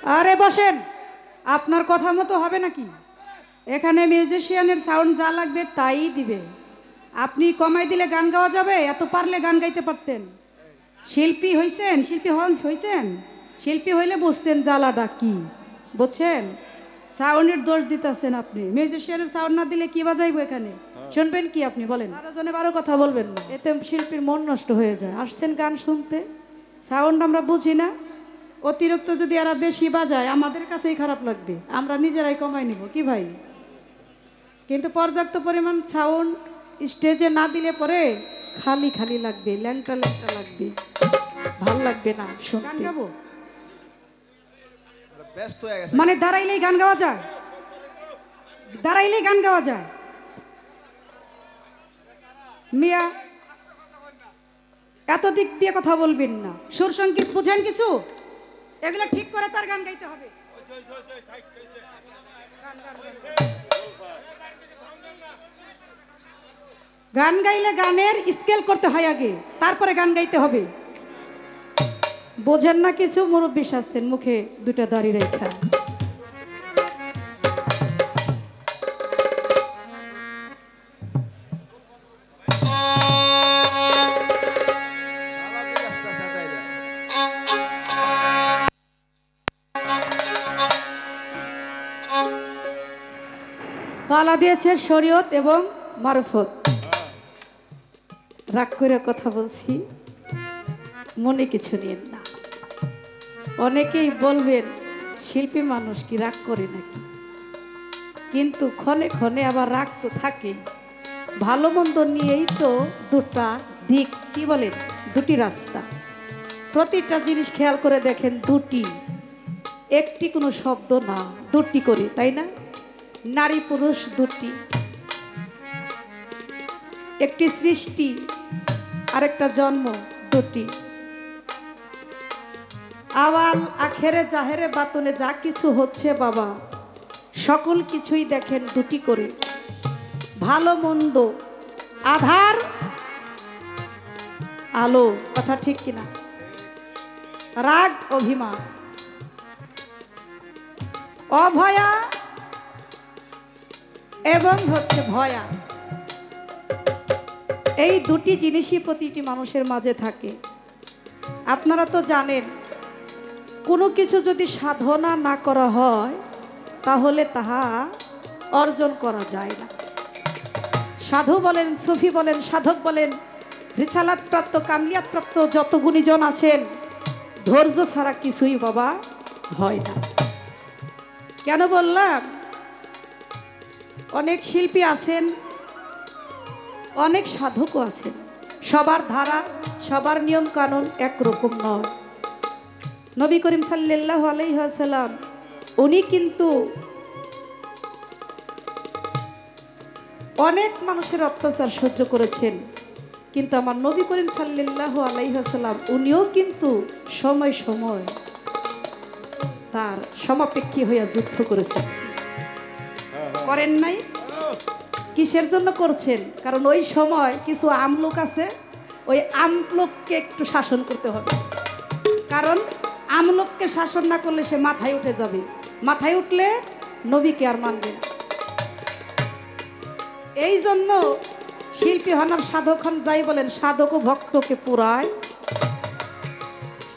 আরে বসেন, আপনার কথা মতো হবে নাকি? এখানে মিউজিশিয়ানের সাউন্ড যা লাগবে তাই দিবে। আপনি কমাই দিলে গান গাওয়া যাবে? এত পারলে গান গাইতে পারতেন। শিল্পী হইছেন, হইছেন, শিল্পী হইলে বুঝতেন জ্বালাটা কি, বুঝছেন? সাউন্ডের দোষ দিতেছেন আপনি। মিউজিশিয়ানের সাউন্ড না দিলে কি বাজাইবো এখানে? শুনবেন কি আপনি বলেন? 12 জনে 12 কথা বলবেন না, এতে শিল্পীর মন নষ্ট হয়ে যায়। আসছেন গান শুনতে, সাউন্ড আমরা বুঝি না, অতিরিক্ত যদি এরা বেশি বাজায় আমাদের কাছেই খারাপ লাগবে, আমরা নিজেরাই কমাই নিব কি ভাই? কিন্তু পর্যাপ্ত পরিমাণ সাউন্ড স্টেজে না দিলে পরে খালি খালি লাগবে, ল্যাংটা ল্যাংটা লাগবে, ভাল লাগবে না শুনতে। গান গাবো মানে দাঁড়াইলেই গান গাওয়া যায়? দাঁড়াইলেই গান গাওয়া যায়? মিয়া এত দিক দিয়ে কথা বলবেন না। সুর সঙ্গীত বুঝেন কিছু? এগুলো ঠিক করে তার গান গাইতে হবে। গান গাইলে গানের স্কেল করতে হয় আগে, তারপরে গান গাইতে হবে। বোঝেন না কিছু? মুরব্বী সাজছেন, মুখে দুটা দাড়ি রেখা। পালা দিয়েছে শরীয়ত এবং মারফত। রাগ করে কথা বলছি, মনে কিছু নিয়েন না। অনেকেই বলবেন শিল্পী মানুষ কি রাগ করে নাকি, কিন্তু ক্ষণে ক্ষণে আবার রাগ তো থাকে। ভালো মন্দ নিয়েই তো দুটা দিক, কি বলেন, দুটি রাস্তা। প্রতিটা জিনিস খেয়াল করে দেখেন, দুটি, একটি কোনো শব্দ না, দুটি করে, তাই না? নারী পুরুষ দুটি, একটি সৃষ্টি আরেকটা জন্ম, দুটি। আওয়াল আখেরে জাহেরে বাতনে যা কিছু হচ্ছে বাবা, সকল কিছুই দেখেন দুটি করে। ভালো মন্দ, আধার আলো, কথা ঠিক কিনা? রাগ অভিমান, অভয়া এবং হচ্ছে ভয়া, এই দুটি জিনিসই প্রতিটি মানুষের মাঝে থাকে। আপনারা তো জানেন, কোনো কিছু যদি সাধনা না করা হয় তাহলে তাহা অর্জন করা যায় না। সাধু বলেন, সুফি বলেন, সাধক বলেন, রিসালাত প্রাপ্ত, কামলিয়াত প্রাপ্ত যত গুণীজন আছেন, ধৈর্য ছাড়া কিছুই বাবা হয় না। কেন বললাম? অনেক শিল্পী আছেন, অনেক সাধকও আছেন, সবার ধারা সবার নিয়ম কানুন একরকম নয়। নবী করিম সাল্লাল্লাহু আলাইহি ওয়াসাল্লাম উনি কিন্তু অনেক মানুষের অত্যাচার সহ্য করেছেন, কিন্তু আমার নবী করিম সাল্লাল্লাহু আলাইহি ওয়াসাল্লাম উনিও কিন্তু সময় সময় তার সমাপেক্ষী হইয়া যুদ্ধ করেছেন। করেন নাই? কিসের জন্য করছেন? কারণ ওই সময় কিছু আমলোক আছে, ওই আমলোককে একটু শাসন করতে হবে। কারণ আমলোককে শাসন না করলে সে মাথায় উঠে যাবে, মাথায় উঠলে নবীকে আর মানবে না। এই জন্য শিল্পী হন আর সাধক হন যাই বলেন, সাধক ও ভক্তকে পুরায়।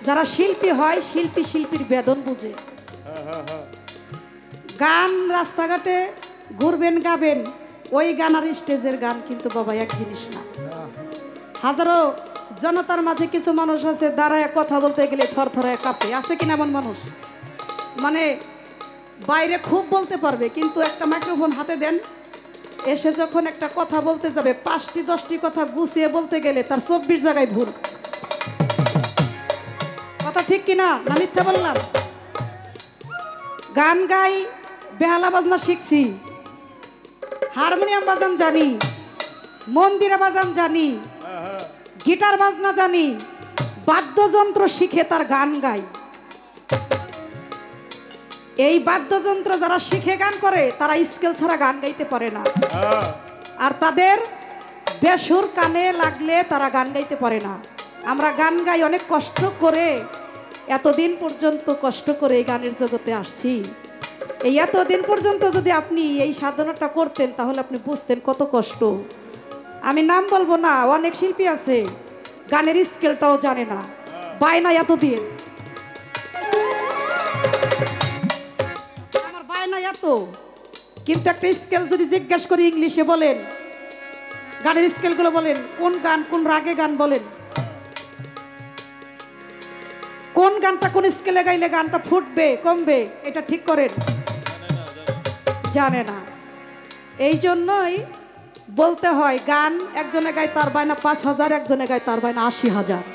যারা শিল্পী হয়, শিল্পী শিল্পীর বেদন বুঝে। গান রাস্তাঘাটে ঘুরবেন, গাবেন, ওই গান আর স্টেজের গান কিন্তু বাবা এক জিনিস না। হাজারো জনতার মাঝে কিছু মানুষ আছে, দাঁড়ায় কথা বলতে গেলে থরথরায় কাঁপে। আছে কিনা এমন মানুষ? মানে বাইরে খুব বলতে পারবে, কিন্তু একটা মাইক্রোফোন হাতে দেন, এসে যখন একটা কথা বলতে যাবে, 5টি 10টি কথা গুছিয়ে বলতে গেলে তার 24 জায়গায় ভুল। কথা ঠিক কিনা? না মিথ্যা বললাম? গান গাই, বেহালা বাজনা শিখছি, হারমোনিয়াম বাজান জানি, মন্দিরে বাজান জানি, গিটার বাজনা জানি, বাদ্যযন্ত্র শিখে তার গান গাই। এই বাদ্যযন্ত্র যারা শিখে গান করে তারা স্কেল ছাড়া গান গাইতে পারে না, আর তাদের বেসুর কানে লাগলে তারা গান গাইতে পারে না। আমরা গান গাই অনেক কষ্ট করে, এতদিন পর্যন্ত কষ্ট করে এই গানের জগতে আসছি, এই এতদিন পর্যন্ত যদি আপনি এই সাধনাটা করতেন তাহলে আপনি বুঝতেন কত কষ্ট। আমি নাম বলবো না, অনেক শিল্পী আছে গানের স্কেলটাও জানে না, বায়না এতদিন, আমার বায়না এত, কিন্তু একটা স্কেল যদি জিজ্ঞাসা করি ইংলিশে বলেন, গানের স্কেলগুলো বলেন, কোন গান কোন রাগে গান বলেন, কোন গানটা কোন স্কেলে গাইলে গানটা ফুটবে কমবে, এটা ঠিক করেন, জানে না। এই জন্যই বলতে হয় গান একজনে গায় তার বায়না 5,000, একজনে গায় তার বায়না 80,000।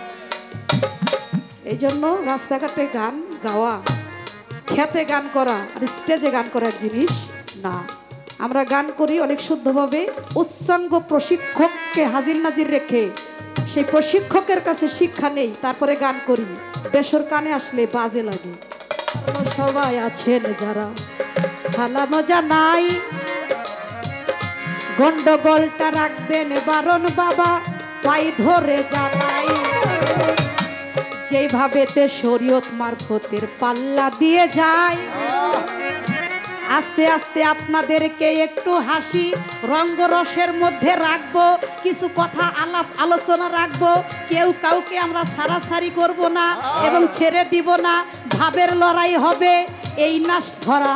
এই জন্য রাস্তাঘাটে গান গাওয়া, খেতে গান করা আর স্টেজে গান করার জিনিস না। আমরা গান করি অনেক শুদ্ধভাবে, উচ্চাঙ্গ প্রশিক্ষককে হাজির নাজির রেখে সেই প্রশিক্ষকের কাছে শিক্ষা নেই, তারপরে গান করি। বেসর কানে আসলে বাজে লাগে। সবাই আছেন যারা সালাম জানাই, গন্ডগোলটা রাখবেন বারণ বাবা, পাই ধরে জানাই। যেভাবেতে শরীয়ত মারফতের পাল্লা দিয়ে যায়, আস্তে আস্তে আপনাদেরকে একটু হাসি রঙ্গরসের মধ্যে রাখবো, কিছু কথা আলাপ আলোচনা রাখবো। কেউ কাউকে আমরা ছাড়াছাড়ি করব না এবং ছেড়ে দিব না, ভাবের লড়াই হবে এই নাশ ধরা।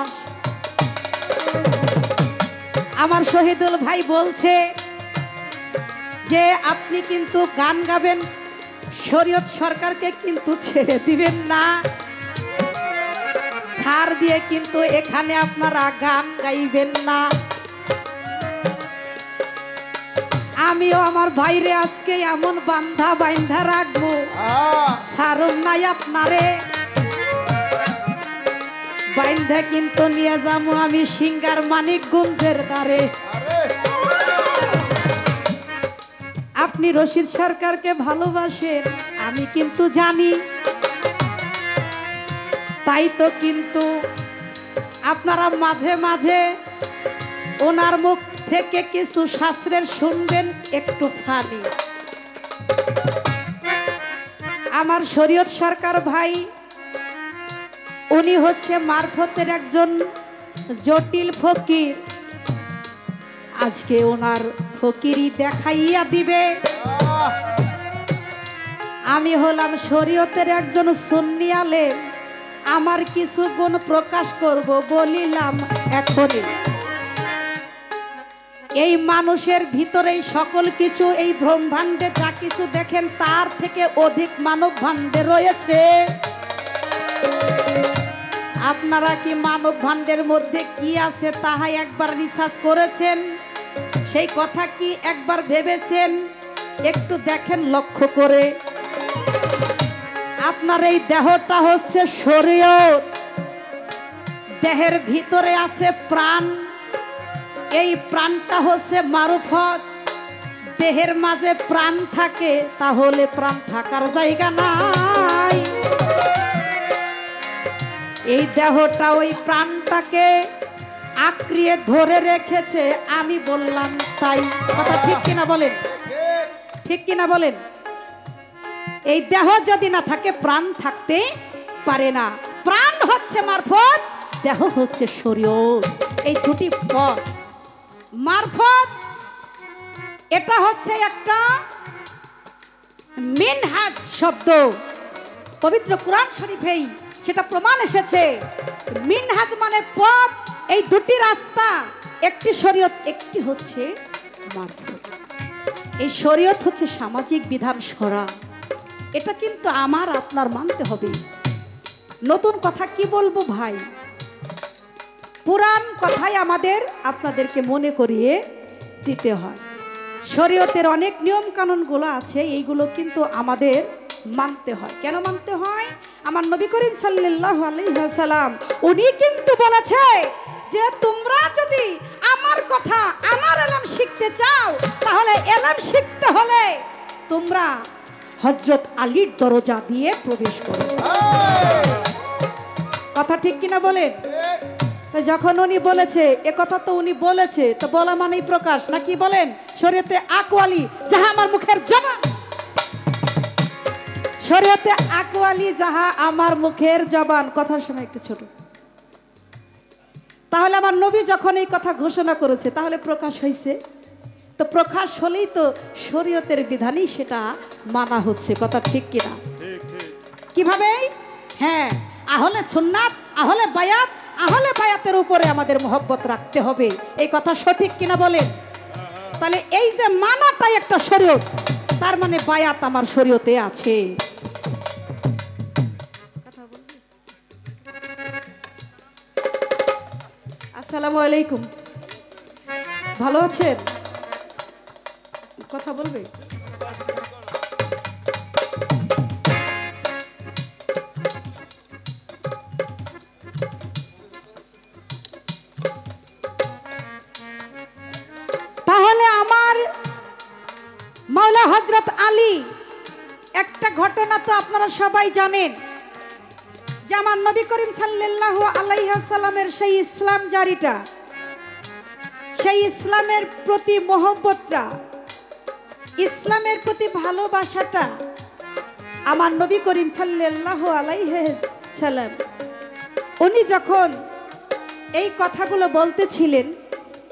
আমার শহীদুল ভাই বলছে যে আপনি কিন্তু গান গাবেন, শরীয়ত সরকারকে কিন্তু ছেড়ে দিবেন না, ছাড় দিয়ে কিন্তু এখানে আপনারা গান গাইবেন না। আমিও আমার ভাইরে আজকে এমন বান্ধা বাইন্ধা রাখবো, ছাড়ুন নাই আপনারে, বাইন্ধা কিন্তু নিয়ে যাবো আমি সিঙ্গার মানিকগঞ্জের দ্বারে। আপনি রশিদ সরকারকে ভালোবাসেন আমি কিন্তু জানি, তাই তো কিন্তু আপনারা মাঝে মাঝে ওনার মুখ থেকে কিছু শাস্ত্রের শুনবেন একটু ফানি। আমার শরীয়ত সরকার ভাই, উনি হচ্ছে মারফতের একজন জটিল ফকির, আজকে ওনার ফকিরি দেখাইয়া দিবে। আমি হলাম শরীয়তের একজন সুন্নি আলেম, আমার কিছু গুণ প্রকাশ করব বলিলাম এখনই। এই মানুষের ভিতরেই সকল কিছু, এই ব্রহ্মাণ্ডে যা কিছু দেখেন তার থেকে অধিক মানব ভাণ্ডে রয়েছে। আপনারা কি মানব ভাণ্ডের মধ্যে কি আছে তাহা একবার রিসার্চ করেছেন? সেই কথা কি একবার ভেবেছেন? একটু দেখেন লক্ষ্য করে। আপনার এই দেহটা হচ্ছে শরীয়ত, দেহের ভিতরে আছে প্রাণ, এই প্রাণটা হচ্ছে মারফত। দেহের মাঝে প্রাণ থাকে তাহলে প্রাণ থাকার জায়গা নাই। এই দেহটা ওই প্রাণটাকে আঁকড়িয়ে ধরে রেখেছে, আমি বললাম তাই। কথা ঠিক কিনা বলেন? ঠিক কিনা বলেন? এই দেহ যদি না থাকে প্রাণ থাকতে পারে না। প্রাণ হচ্ছে মারফত, দেহ হচ্ছে শরীয়ত, এই দুটি পথ। মারফত এটা হচ্ছে একটা মিনহাজ শব্দ, পবিত্র কোরআন শরীফেই সেটা প্রমাণ এসেছে। মিনহাজ মানে পথ, এই দুটি রাস্তা, একটি শরীয়ত, একটি হচ্ছে মারফত। এই শরীয়ত হচ্ছে সামাজিক বিধান সরা, এটা কিন্তু আমার আপনার মানতে হবে। নতুন কথা কি বলবো ভাই, পুরাণ কথাই আমাদের আপনাদেরকে মনে করিয়ে দিতে হয়। শরীয়তের অনেক নিয়ম কানুনগুলো আছে, এইগুলো কিন্তু আমাদের মানতে হয়। কেন মানতে হয়? আমার নবী করিম সাল্লাল্লাহু আলাইহি ওয়াসাল্লাম উনি কিন্তু বলেছে যে তোমরা যদি আমার কথা, আমার ইলম শিখতে চাও, তাহলে ইলম শিখতে হলে তোমরা হযরত আলীর দরজা দিয়ে প্রবেশ করো। কথা ঠিক কিনা বলেন? তো যখন উনি বলেছে, এ কথা তো উনি বলেছে, তো বলা মানেই প্রকাশ নাকি বলেন? শরীয়তে আকওয়ালি যাহা আমার মুখের জবান, শরীয়তে আকওয়ালি যাহা আমার মুখের জবান, কথার সময় একটু ছোট। তাহলে আমার নবী যখন এই কথা ঘোষণা করেছে তাহলে প্রকাশ হয়েছে, তো প্রকাশ হলেই তো শরীয়তের বিধানেই সেটা মানা হচ্ছে, কথা ঠিক কিনা? কিভাবে? হ্যাঁ, আহলে সুন্নাত, আহলে বায়াত, আহলে বায়াতের উপরে আমাদের মহব্বত রাখতে হবে, এই কথা সঠিক কিনা বলেন? তাহলে এই যে মানাটাই একটা শরীয়ত, তার মানে বায়াত আমার শরীয়তে আছে। আসসালামু আলাইকুম, ভালো আছেন? কথা বলবে? তাহলে আমার মাওলা হযরত আলী, একটা ঘটনা তো আপনারা সবাই জানেন যে আমার নবী করিম সাল্লাল্লাহু আলাইহি ওয়াসাল্লামের সেই ইসলাম জারিটা, সেই ইসলামের প্রতি মহব্বতটা, ইসলামের প্রতি ভালোবাসাটা আমার নবী করিম সাল্লাল্লাহু আলাইহি ওয়াসাল্লাম উনি যখন এই কথাগুলো বলতেছিলেন,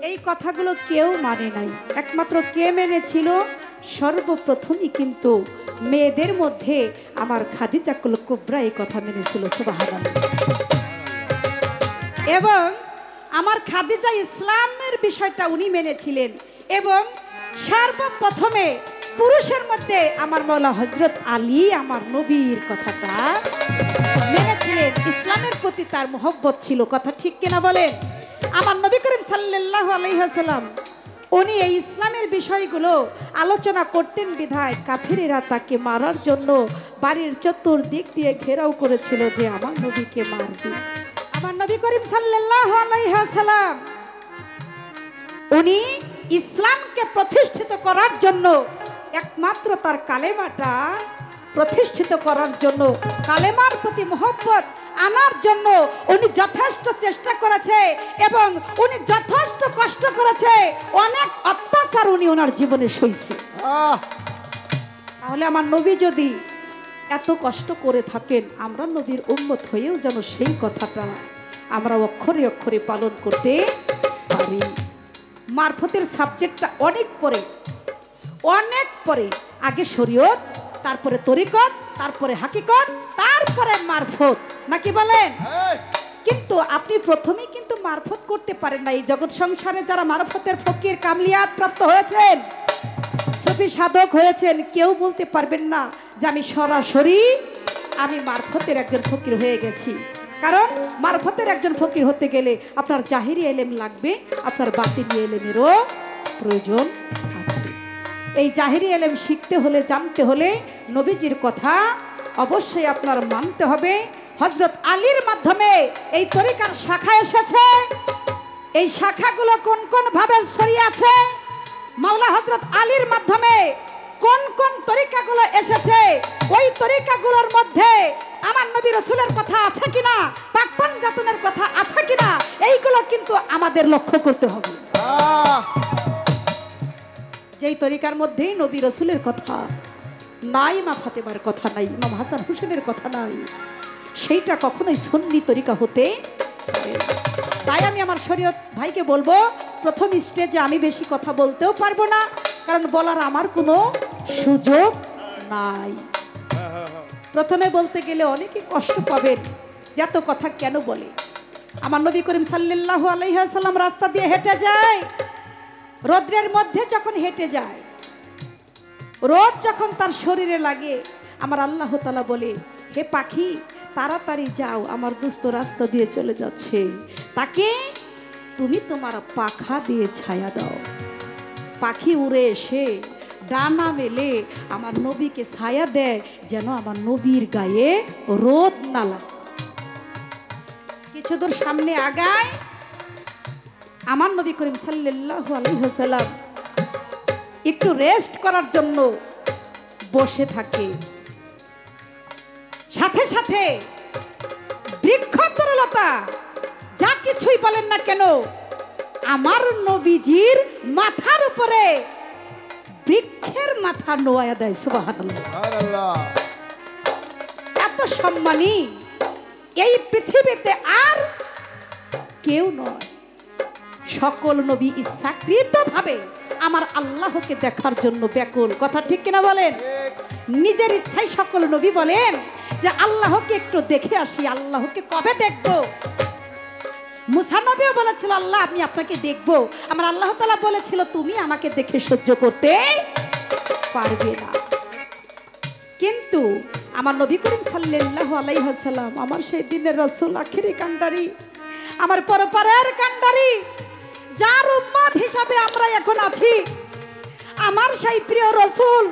এই কথাগুলো কেউ মানে নাই। একমাত্র কে মেনেছিল? সর্বপ্রথমই কিন্তু মেয়েদের মধ্যে আমার খাদিজাতুল কুবরা এই কথা মেনেছিল, সুবহানাল্লাহ। এবং আমার খাদিজা ইসলামের বিষয়টা উনি মেনেছিলেন, এবং সর্বপ্রথমে পুরুষের মধ্যে আমার মাওলা হযরত আলী আমার নবীর কথাটা মেনেছিলেন, ইসলামের প্রতি তার মহব্বত ছিল, কথা ঠিক কিনা বলেন? আমার নবী করিম সাল্লাল্লাহু আলাইহি ওয়াসাল্লাম উনি এই ইসলামের বিষয়গুলো আলোচনা করতেন বিধায় কাফিরেরা তাকে মারার জন্য বাড়ির চতুর্দিক দিয়ে ঘেরাও করেছিল যে আমার নবীকে মারবে। আমার নবী করিম সাল্লাল্লাহু আলাইহি ওয়াসাল্লাম উনি ইসলামকে প্রতিষ্ঠিত করার জন্য, একমাত্র তার কালেমাটা প্রতিষ্ঠিত করার জন্য, কালেমার প্রতি মহব্বত আনার জন্য উনি যথেষ্ট চেষ্টা করেছে এবং উনি যথেষ্ট কষ্ট করেছে, অনেক অত্যাচার উনি ওনার জীবনে সইছে। তাহলে আমার নবী যদি এত কষ্ট করে থাকেন, আমরা নবীর উম্মত হয়েও যেন সেই কথাটা আমরা অক্ষরে অক্ষরে পালন করতে পারি। মারফতের সাবজেক্টটা অনেক পরে, অনেক পরে, আগে শরীয়ত, তারপরে তরিকত, তারপরে হাকিকত, তারপরে মারফত, নাকি বলেন? কিন্তু আপনি প্রথমেই কিন্তু মারফত করতে পারেন না। এই জগৎ সংসারে যারা মারফতের ফকির কামলিয়াত প্রাপ্ত হয়েছেন, সুফি সাধক হয়েছেন, কেউ বলতে পারবেন না যে আমি সরাসরি আমি মারফতের একজন ফকির হয়ে গেছি। কারণ মারফতের একজন ফকির হতে গেলে আপনার জাহিরি এলেম লাগবে, আপনার বাতিনি এলেমেরও প্রয়োজন আছে। এই জাহিরি এলেম শিখতে হলে, জানতে হলে নবীজির কথা অবশ্যই আপনার মানতে হবে। হযরত আলীর মাধ্যমে এই তরিকার শাখা এসেছে। এই শাখাগুলো কোন কোন ভাবে ছড়িয়েছে, মাওলা হযরত আলীর মাধ্যমে কোন কোন তরিকাগুলো এসেছে, ওই তরিকাগুলোর মধ্যে আমার নবী রাসূলের কথা আছে কিনা, পাক পাঞ্জাতনের কথা আছে কিনা, এইগুলো কিন্তু আমাদের লক্ষ্য করতে হবে। যেই তরিকার মধ্যেই নবী রাসূলের কথা নাই, মা ফাতেমার কথা নাই, ইমাম হাসান হোসেনের কথা নাই, সেইটা কখনোই সুন্নি তরিকা হতে পারে না। তাই আমি আমার শরীয়ত ভাইকে বলবো, প্রথম স্টেজে আমি বেশি কথা বলতেও পারবো না, কারণ বলার আমার কোনো সুযোগ নাই। প্রথমে বলতে গেলে অনেকে কষ্ট পাবেন যে এত কথা কেন বলে। আমার নবী করিম সাল্লাল্লাহু আলাইহি ওয়াসাল্লাম রাস্তা দিয়ে হেঁটে যায়, রোদ্রের মধ্যে যখন হেঁটে যায়, রোদ যখন তার শরীরে লাগে, আমার আল্লাহ তাআলা বলে, হে পাখি তাড়াতাড়ি যাও, আমার দোস্ত রাস্তা দিয়ে চলে যাচ্ছে, তাকে তুমি তোমার পাখা দিয়ে ছায়া দাও। পাখি উড়ে এসে ডানা মেলে আমার নবীকে ছায়া দেয়, যেন আমার নবীর গায়ে রোদ না লাগে। কিছু দূর সামনে আগায়, আমার নবী করিম সাল্লাল্লাহু আলাইহি ওয়াসাল্লাম একটু রেস্ট করার জন্য বসে থাকে। সাথে সাথে বৃক্ষ তরুলতা যা কিছুই বলেন না কেন, আমার নবীজির মাথার উপরে বৃক্ষের মাথা নোয়া দেয়, সুবহানাল্লাহ। এত সম্মানী এই পৃথিবীতে আর কেউ নয়। সকল নবী ইচ্ছাকৃতভাবে আমার আল্লাহকে দেখার জন্য ব্যাকুল। কথা ঠিক কিনা বলেন? নিজের ইচ্ছাই সকল নবী বলেন যে আল্লাহকে একটু দেখে আসি, আল্লাহকে কবে দেখবো। মুসা নবীও বলেছিল আল্লাহ আমি আপনাকে দেখবো। আমার আল্লাহ তাআলা বলেছিল তুমি আমাকে দেখে সহ্য করতে পারবে না। কিন্তু আমার নবী করিম সাল্লাল্লাহু আলাইহি ওয়াসাল্লাম আমার সেই দিনের রাসূল, আখিরি কান্ডারি, আমার পরপরের কান্ডারি, যার উম্মত হিসাবে আমরা এখন আছি, আমার সেই প্রিয় রাসূল,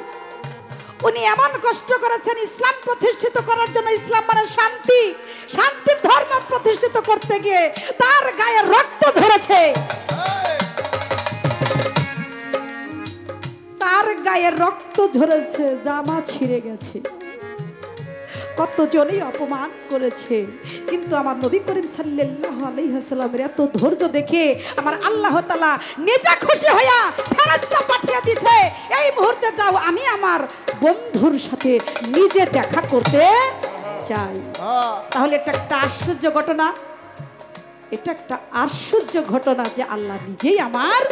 উনি এমন কষ্ট করেছেন ইসলাম প্রতিষ্ঠিত করার জন্য। ইসলাম মানে শান্তি, শান্তির ধর্ম প্রতিষ্ঠিত করতে গিয়ে তার গায়ে রক্ত ঝরেছে, তার গায়ে রক্ত ঝরেছে, জামা ছিঁড়ে গেছে, কতজনই অপমান করেছে। কিন্তু আমার নবী করিম সাল্লাল্লাহু আলাইহি ওয়াসাল্লামের এত ধৈর্য দেখে আমার আল্লাহ তাআলা নিজে খুশি হইয়া ফেরেশতা পাঠিয়ে দিয়েছে, এই মুহূর্তে যাও, আমি আমার বন্ধুর সাথে নিজে দেখা করতে চাই। তাহলে এটা একটা আশ্চর্য ঘটনা, এটা একটা আশ্চর্য ঘটনা যে আল্লাহ নিজেই আমার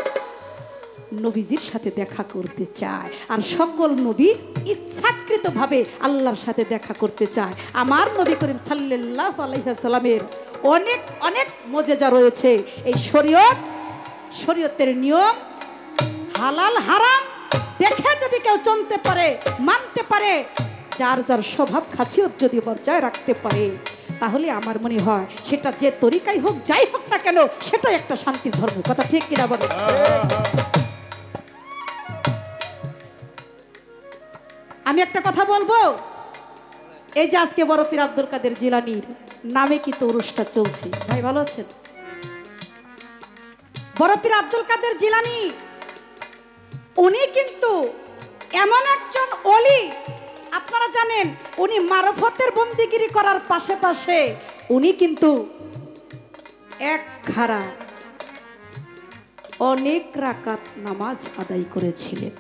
নবীজির সাথে দেখা করতে চায়। আর সকল নবী ইচ্ছাকৃতভাবে আল্লাহর সাথে দেখা করতে চায়। আমার নবী করিম সাল্লাল্লাহু আলাইহি ওয়াসাল্লামের অনেক অনেক মুজিজা রয়েছে। এই শরীয়তের নিয়ম, হালাল হারাম দেখে যদি কেউ চলতে পারে, মানতে পারে, যার যার স্বভাব খাসিয়ত যদি বজায় রাখতে পারে, তাহলে আমার মনে হয় সেটা যে তরিকাই হোক, যাই হোক না কেন, সেটাই একটা শান্তির ধর্ম। কথা ঠিক কিনা বলে? আমি একটা কথা বলবো, এই যে আজকে বড় পীর আব্দুল কাদের জিলানীর নামে কি তরুষটা চলছে, ভাই ভালো আছেন? বড় পীর আব্দুল কাদের জিলানী উনি কিন্তু এমন একজন ওলি, আপনারা জানেন উনি মারফতের বন্দিগিরি করার পাশে উনি কিন্তু এক খাড়া অনেক রাকাত নামাজ আদায় করেছিলেন।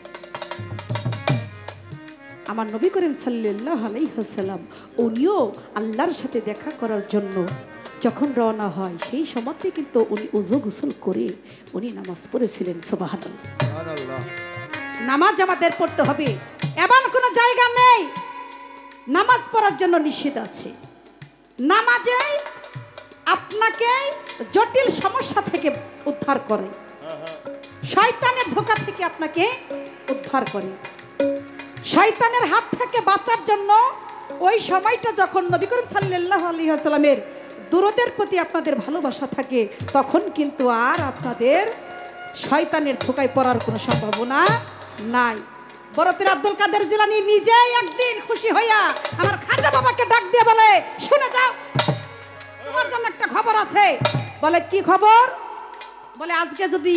আমার নবী করিম সাল্লাল্লাহু আলাইহি ওয়াসাল্লাম উনিও আল্লাহর সাথে দেখা করার জন্য যখন রওনা হয়, সেই সময়তে কিন্তু উনি ওযু গোসল করে উনি নামাজ পড়েছিলেন। সুবহানাল্লাহ। নামাজ আমাদের পড়তে হবে, এমন কোনো জায়গা নেই নামাজ পড়ার জন্য নিষেধ আছে। নামাজে আপনাকে জটিল সমস্যা থেকে উদ্ধার করে, শয়তানের ধোঁকা থেকে আপনাকে উদ্ধার করে। শয়তানের হাত থেকে বাঁচার জন্য ওই সময়টা যখন নবী করিম সাল্লাল্লাহু আলাইহি ওয়াসাল্লামের দুরূদের প্রতি আপনাদের ভালোবাসা থাকে, তখন কিন্তু আর আপনাদের শয়তানের ধোঁকায় পড়ার কোনো সম্ভাবনা নাই। বড় পীর আব্দুল কাদের জিলানী নিজেই একদিন খুশি হইয়া আমার খাজা বাবাকে ডাক দিয়ে বলে, শুনে যাও, তোমার জন্য একটা খবর আছে। বলে কি খবর? বলে আজকে যদি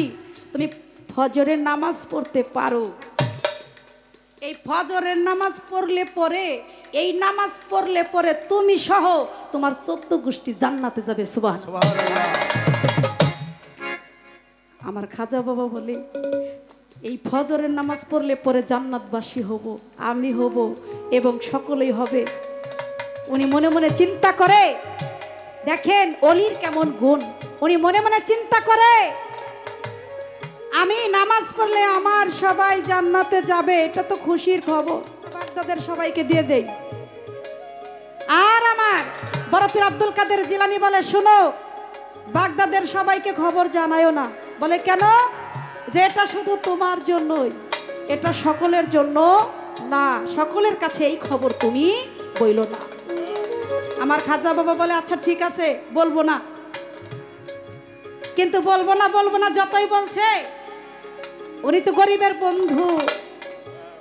তুমি ফজরের নামাজ পড়তে পারো, এই ফজরের নামাজ পড়লে পরে, এই নামাজ পড়লে পরে তুমি সহ তোমার 14 গোষ্ঠী জান্নাতে যাবে। সুবহানাল্লাহ। আমার খাজা বাবা বলে এই ফজরের নামাজ পড়লে পরে জান্নাতবাসী হব, আমি হব এবং সকলেই হবে। উনি মনে মনে চিন্তা করে, দেখেন অলির কেমন গুণ, উনি মনে মনে চিন্তা করে আমি নামাজ পড়লে আমার সবাই জান্নাতে যাবে, এটা তো খুশির খবর, বাগদাদের সবাইকে দিয়ে দেই। আর আমার বড় পীর আব্দুল কাদের জিলানী বলে, শোনো, বাগদাদের সবাইকে খবর জানায়ও না। বলে কেন? যে এটা শুধু তোমার জন্যই, এটা সকলের জন্য না, সকলের কাছে এই খবর তুমি বইলো না। আমার খাজা বাবা বলে আচ্ছা ঠিক আছে, বলবো না। কিন্তু বলবো না যতই বলছে, উনি তো গরিবের বন্ধু,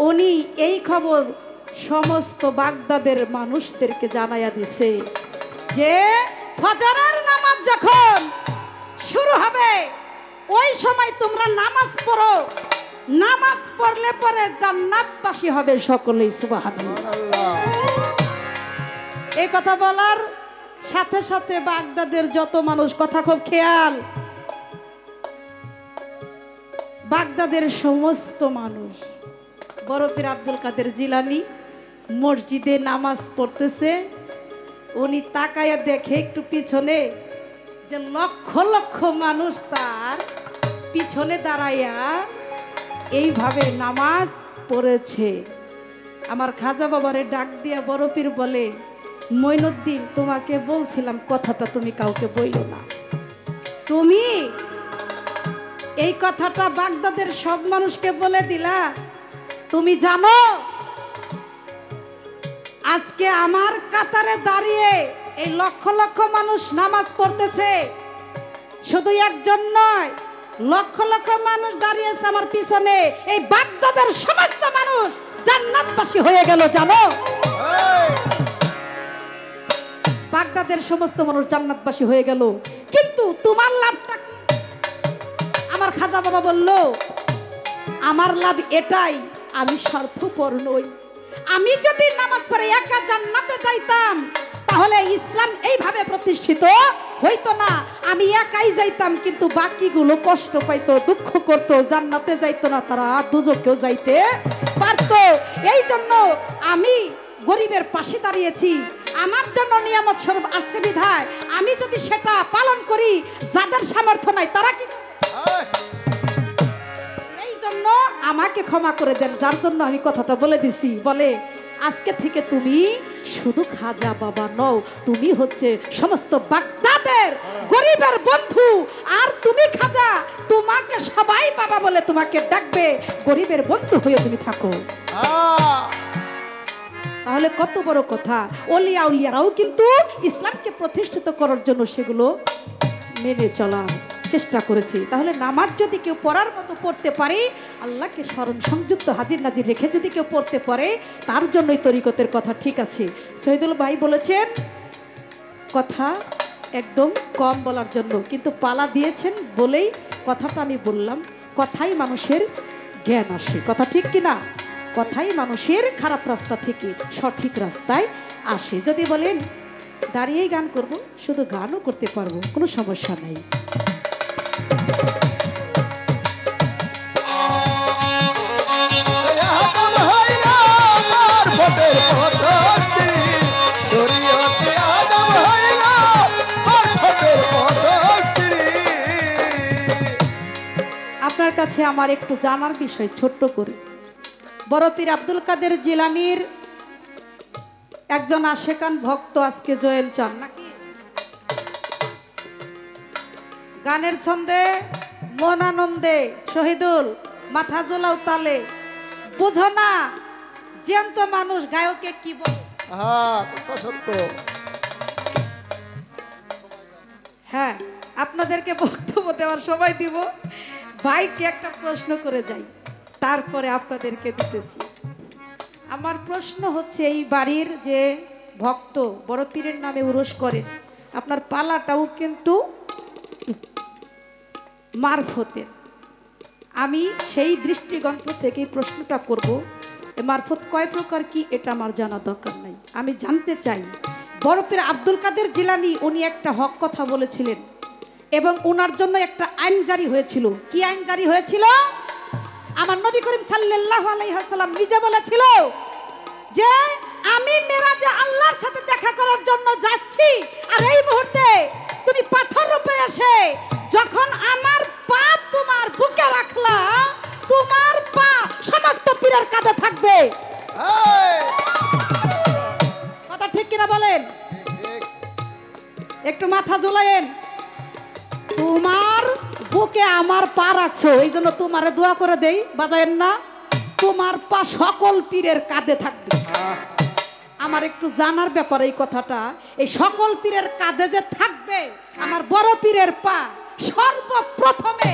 উনি এই খবর সমস্ত বাগদাদের মানুষদেরকে জানাইয়া দিছে যে ফজরের নামাজ যখন শুরু হবে ওই সময় তোমরা নামাজ পড়ো, নামাজ পড়লে পরে জান্নাতবাসী হবে সকলেই। সুবহানাল্লাহ। এই কথা বলার সাথে সাথে বাগদাদের যত মানুষ, কথা খুব খেয়াল, বাগদাদের সমস্ত মানুষ বড় পীর আব্দুল কাদের জিলানী মসজিদে নামাজ পড়তেছে, উনি তাকায়া দেখে একটু পিছনে যে লক্ষ লক্ষ মানুষ তার পিছনে দাঁড়াইয়া এইভাবে নামাজ পড়েছে। আমার খাজা বাবারে ডাক দিয়া বড় পীর বলে, মঈনুদ্দিন তোমাকে বলছিলাম কথাটা তুমি কাউকে বইলো না। তুমি এই কথাটা বাগদাদের সব মানুষকে বলে দিলা। তুমি জানো আজকে আমার কাতারে দাঁড়িয়ে এই লক্ষ লক্ষ মানুষ নামাজ পড়তেছে, শুধু একজন নয়, লক্ষ লক্ষ মানুষ দাঁড়িয়েছে আমার পিছনে। এই বাগদাদের সমস্ত মানুষ জান্নাতবাসী হয়ে গেল, জানো? বাগদাদের সমস্ত মানুষ জান্নাতবাসী হয়ে গেল, কিন্তু তোমার লাভটা কি? আমার খাজা বাবা বলল, আমার লাভ এটাই, আমি স্বার্থপর নই। আমি যদি নামাজ পড়ে একা জান্নাতে যাইতাম তাহলে ইসলাম এইভাবে প্রতিষ্ঠিত হইতো না। আমি একাই যাইতাম, কিন্তু বাকিগুলো কষ্ট পাইতো, দুঃখ করতো, জান্নাতে যাইতো না, তারা দুজকেও যাইতে পারতো। এই জন্য আমি গরিবের পাশে দাঁড়িয়েছি। আমার জন্য নিয়ামত স্বরূপ আসছে বিধায় আমি যদি সেটা পালন করি, যাদের সামর্থ্য নাই তারা কি, এই জন্য আমাকে ক্ষমা করে দেন, যার জন্য আমি কথাটা বলে দিছি। বলে, আজকে থেকে তুমি শুধু খাজা বাবা নও, তুমি হচ্ছে সমস্ত বাগদাদের গরিবের বন্ধু। আর তুমি খাজা, তোমাকে সবাই বাবা বলে তোমাকে ডাকবে, গরিবের বন্ধু হয়ে তুমি থাকো। তাহলে কত বড় কথা। ওলিয়া উলিয়ারাও কিন্তু ইসলামকে প্রতিষ্ঠিত করার জন্য সেগুলো মেনে চলার চেষ্টা করেছে। তাহলে নামাজ যদি কেউ পড়ার মতো পড়তে পারে, আল্লাহকে স্মরণ সংযুক্ত হাজির নাজির রেখে যদি কেউ পড়তে পারে, তার জন্যই তরিকতের কথা। ঠিক আছে, শহীদুল ভাই বলেছেন কথা একদম কম বলার জন্য, কিন্তু পালা দিয়েছেন বলেই কথাটা আমি বললাম। কথাই মানুষের জ্ঞান আসে, কথা ঠিক কিনা? কথাই মানুষের খারাপ রাস্তা থেকে সঠিক রাস্তায় আসে। যদি বলেন দাঁড়িয়েই গান করব, শুধু গানও করতে পারবো, কোনো সমস্যা নাই। আপনার কাছে আমার একটু জানার বিষয় ছোট্ট করে, বড় পীর আব্দুল কাদের জিলানীর একজন আশেকান ভক্ত আজকে জয়েল চান নাকি? গানের ছন্দে মন আনন্দে শহীদুল মাথা জোলাও তালে, বুঝো না জ্যান্ত মানুষ গায়কে কি বলে? হ্যাঁ, আপনাদেরকে বক্তব্য দেওয়ার সময় দিব। ভাইকে একটা প্রশ্ন করে যাই, তারপরে আপনাদেরকে দিতেছি। আমার প্রশ্ন হচ্ছে, এই বাড়ির যে ভক্ত বড় পীরের নামে উরস করেন, আপনার পালাটাও কিন্তু মারফতের। আমি সেই দৃষ্টিগন্ধ থেকে প্রশ্নটা করব, মারফত কয় প্রকার কি এটা আমার জানা দরকার নাই। আমি জানতে চাই, বড় পীর আব্দুল কাদের জিলানী উনি একটা হক কথা বলেছিলেন এবং ওনার জন্য একটা আইন জারি হয়েছিল। কি আইন জারি হয়েছিল? আমার নবী করিম সাল্লাল্লাহু আলাইহি ওয়াসাল্লাম নিজে বলেছিল যে আমি মেরাজে আল্লাহর সাথে দেখা করার জন্য যাচ্ছি, আর এই মুহূর্তে তুমি পাথর রূপে এসে যখন আমার পা তোমার বুকে রাখলা, তোমার পা সমস্ত পীরের কাঁধে থাকবে। কথা ঠিক কিনা বলেন? একটু মাথা ঝুলায়েন। তোমার বুকে আমার পা রাখছো, এই জন্য তোমারে দোয়া করে দেই, বাজায়েন না, তোমার পা সকল পীরের কাঁধে থাকবে। আমার একটু জানার ব্যাপার এই কথাটা, এই সকল পীরের কাঁধে যে থাকবে আমার বড় পীরের পা, সর্বপ্রথমে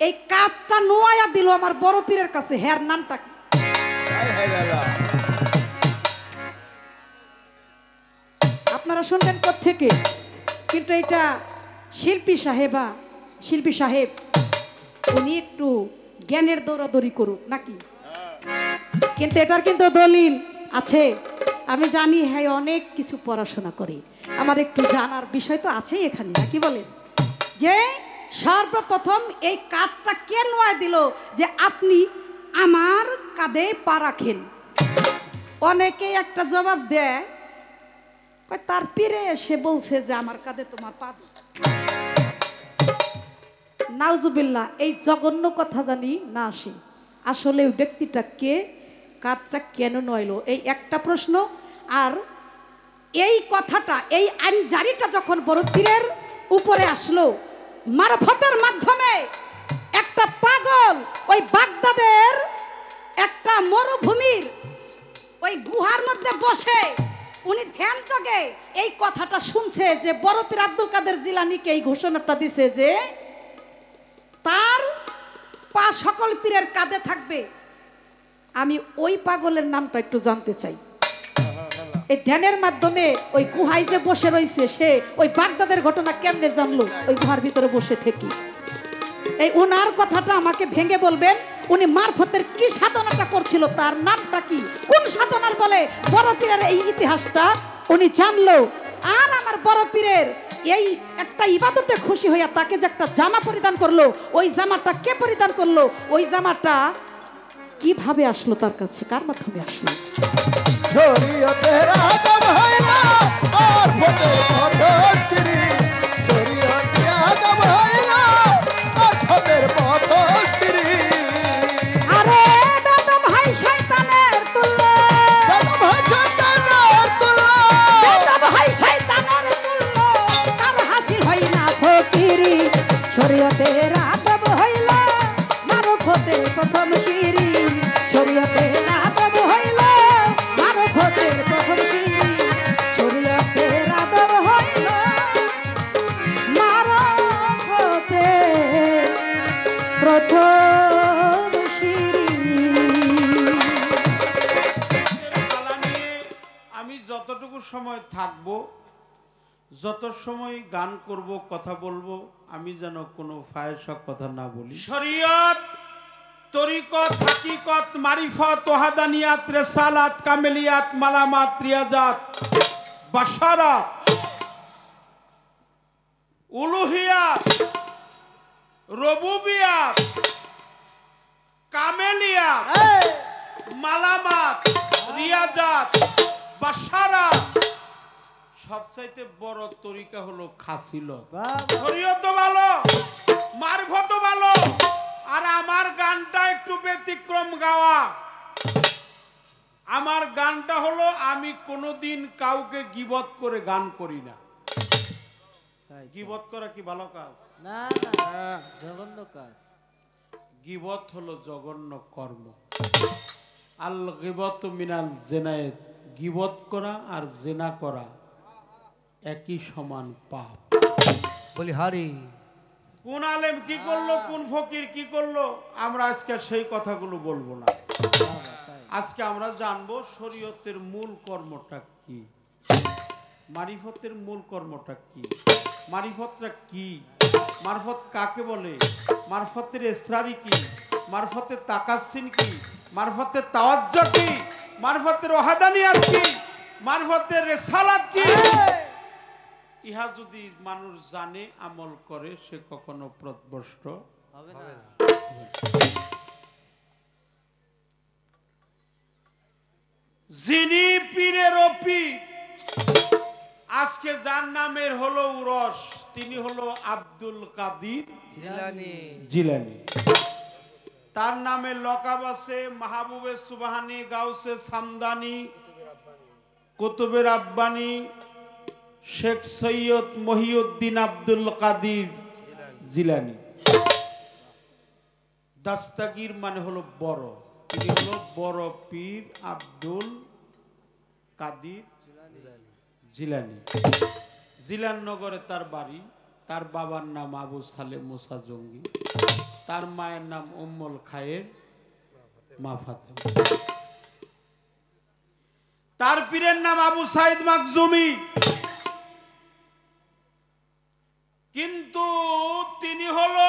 এই কাঁধটা নোয়ায়া দিল আমার বড় পীরের কাছে। হের নামটা কি? আপনারা শুনবেন কোত্থেকে, কিন্তু এটা শিল্পী সাহেব উনি একটু জ্ঞানের দৌড়াদৌড়ি করুক নাকি, কিন্তু এটার কিন্তু দলিল আছে। আমি জানি হ্যাঁ অনেক কিছু পড়াশোনা করে, আমার একটু জানার বিষয় তো আছেই এখানে, নাকি বলেন? যে সর্বপ্রথম এই কাঁধটা কে নোয়া দিল যে আপনি আমার কাঁধে পা রাখেন? অনেকেই একটা জবাব দেয়, কয় তার পীরে এসে বলছে যে আমার কাঁধে তোমার পাবে। নাউজুবিল্লাহ, এই জঘন্য কথা জানি না আসে। আসলে ওই ব্যক্তিটা কে, কাঁধটা কেন নইলো, এই একটা প্রশ্ন। আর এই কথাটা, এই আইন জারিটা যখন বড় পীরের উপরে আসলো মারফতের মাধ্যমে, একটা পাগল ওই বাগদাদের একটা মরুভূমির ওই গুহার মধ্যে বসে উনি ধ্যান যোগে এই কথাটা শুনছে যে বড় পীর আব্দুল কাদের জিলানীকে এই ঘোষণাটা দিছে যে তার পা সকল পীরের কাঁধে থাকবে। আমি ওই পাগলের নামটা একটু জানতে চাই। এই ধ্যানের মাধ্যমে ওই গুহায় যে বসে রয়েছে, সে ওই বাগদাদের ঘটনা কেমনে জানলো ওই গুহার ভিতরে বসে থেকে? এই ওনার কথাটা আমাকে ভেঙে বলবেন। উনি মারফতের কি সাধনাটা করছিল, তার নামটা কি, কোন সাধনার বলে বড় পীরের এই ইতিহাসটা উনি জানলো। আর আমার বড় পীরের এই একটা ইবাদতে খুশি হইয়া তাকে যে একটা জামা পরিধান করলো, ওই জামাটা কে পরিধান করলো, ওই জামাটা কিভাবে আসলো তার কাছে, কার মাধ্যমে আসলো? সময় থাকবো, যত সময় গান করব, কথা বলবো, আমি যেন কোনো ফায়সা কথা না বলি। শরীয়ত, তরিকত, হাকিকত, মারিফত, ওয়াহদানিয়াত, রিসালাত, কামেলিয়াত, মালামাত, রিয়াজাত, বাশারাত, উলুহিয়াত, রুবুবিয়াত, কামেলিয়াত, মালামাত, রিয়াজাত, বাশারাত, সবচাইতে বড় তরিকা হলো খাসিলত। শরীয়ত ভালো, মারফত ভালো, আর আমার গানটা একটু ব্যতিক্রম গাওয়া। আমার গানটা হলো, আমি কোনোদিন কাউকে গীবত করে গান করি না। গীবত করা কি ভালো কাজ? না, জঘন্য কাজ। গীবত হলো জঘন্য কর্ম। আল গীবতু মিনাল জিনায়াত, গীবত করা আর জেনা করা একই সমান পাপ। বলি হারি, কোন আলেম কি করলো, কোন ফকির কি করলো, আমরা আজকে সেই কথাগুলো বলবো না। আজকে আমরা জানবো শরীয়তের মূল কর্মটা কি, মারিফতের মূল কর্মটা কি, মারিফতটা কি, মারফত কাকে বলে, মারফতের ইসরারি কি, মারফতের তাকাসসিন কি, মারফতের তাওয়াজ্জুহ কি, মারফতের ওয়াহদানিয়াত কি, মারফতের রিসালাত কি। ইহা যদি মানুষ জানে, আমল করে, সে কখনো পথভ্রষ্ট হবে না। যিনি পীরের পীর, আজকে যার নামের হলো উরস, তিনি হলো আব্দুল কাদির জিলানী। তার নামে লকাব আছে মাহবুবে সুবহানি, গাউসে সামদানি, কুতুবে রাব্বানি, শেখ সৈয়দ মহিউদ্দিন আব্দুল কাদির জিলানী। দাস্তাগির মানে হলো বড়, তিনি হলো বড় পীর আব্দুল কাদির জিলানী। জিলাননগরে তার বাড়ি। তার বাবার নাম আবু সালেম মুসা জঙ্গি, তার মায়ের নাম উম্মুল খায়ের মা ফাতেমা। তার পীরের নাম আবু সাইদ মাকজুমি। কিন্তু তিনি হলো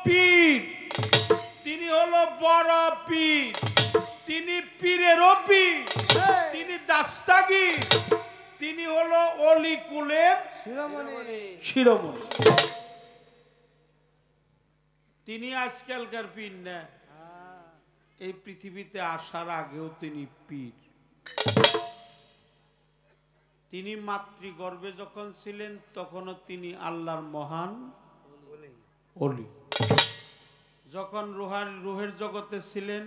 পীর, তিনি হলো বড় পীর, তিনি পীরেরও পীর, তিনি দাস্তাগীর, তিনি হলো অলি কুলের শিরোমণি। তিনি আজকালকার পীর না, এই পৃথিবীতে আসার আগেও তিনি পীর। তিনি মাতৃগর্ভে যখন ছিলেন তখনও তিনি আল্লাহর মহান ওলি। যখন রুহের জগতে ছিলেন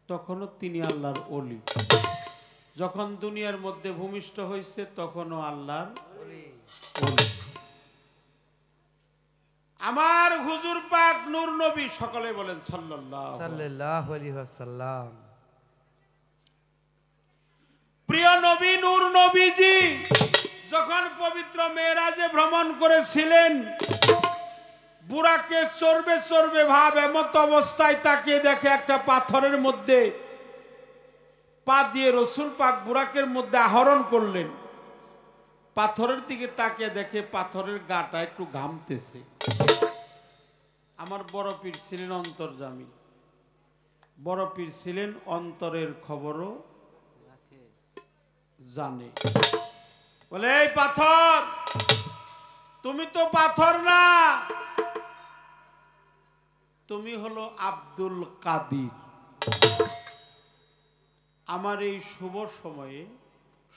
তখনও তিনি আল্লাহর ওলি। যখন দুনিয়ার মধ্যে ভূমিষ্ঠ হয়েছে তখনও আল্লাহর ওলি। আমার হুজুর পাক নূর নবী, সকলে বলেন সাল্লাল্লাহু আলাইহি ওয়াসাল্লাম। প্রিয় নবী নূর নবীজি যখন পবিত্র মেরাজে ভ্রমণ করেছিলেন, বুরাকে চড়বে চড়বে ভাব, এমত অবস্থায় তাকিয়ে দেখে একটা পাথরের মধ্যে পা দিয়ে রসুল পাক বুরাকের মধ্যে আহরণ করলেন। পাথরের দিকে তাকিয়ে দেখে পাথরের গাটা একটু ঘামতেছে। আমার বড় পীর ছিলেন অন্তর্যামী, বড় পীর ছিলেন অন্তরের খবরও জানে। বলে, এই পাথর, তুমি তো পাথর না, তুমি হলো আব্দুল কাদির। আমার এই শুভ সময়ে,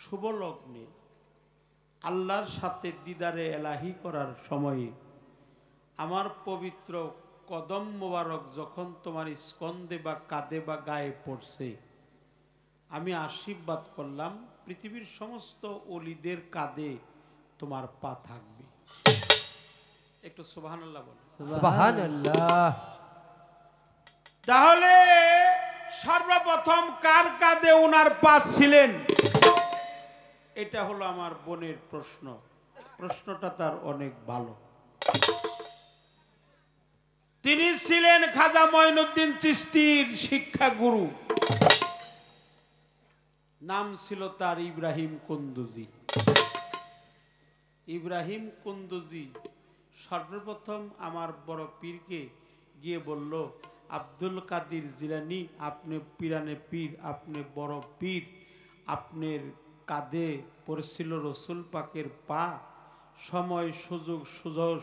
শুভ লগ্নে, আল্লাহর সাথে দিদারে এলাহি করার সময়ে আমার পবিত্র কদম মোবারক যখন তোমার স্কন্ধে বা কাঁধে বা গায়ে পড়ছে, আমি আশীর্বাদ করলাম পৃথিবীর সমস্ত ওলিদের কাঁধে তোমার পা থাকবে। একটু সুবহানাল্লাহ বলো। সুবহানাল্লাহ। তাহলে সর্বপ্রথম কার কাঁধে ওনার পা ছিলেন? এটা হলো আমার বোনের প্রশ্ন। প্রশ্নটা তার অনেক ভালো। তিনি ছিলেন খাজা মঈনুদ্দিন চিশতির শিক্ষা গুরু। নাম ছিল তার ইব্রাহিম কুন্দুজি। ইব্রাহিম কুন্দুজি সর্বপ্রথম আমার বড় পীরকে গিয়ে বলল, আব্দুল কাদির জিলানী, আপনি পীরানে পীর, আপনি বড় পীর, আপনার কাঁধে পড়ছিল রসুল পাকের পা, সময় সুযোগ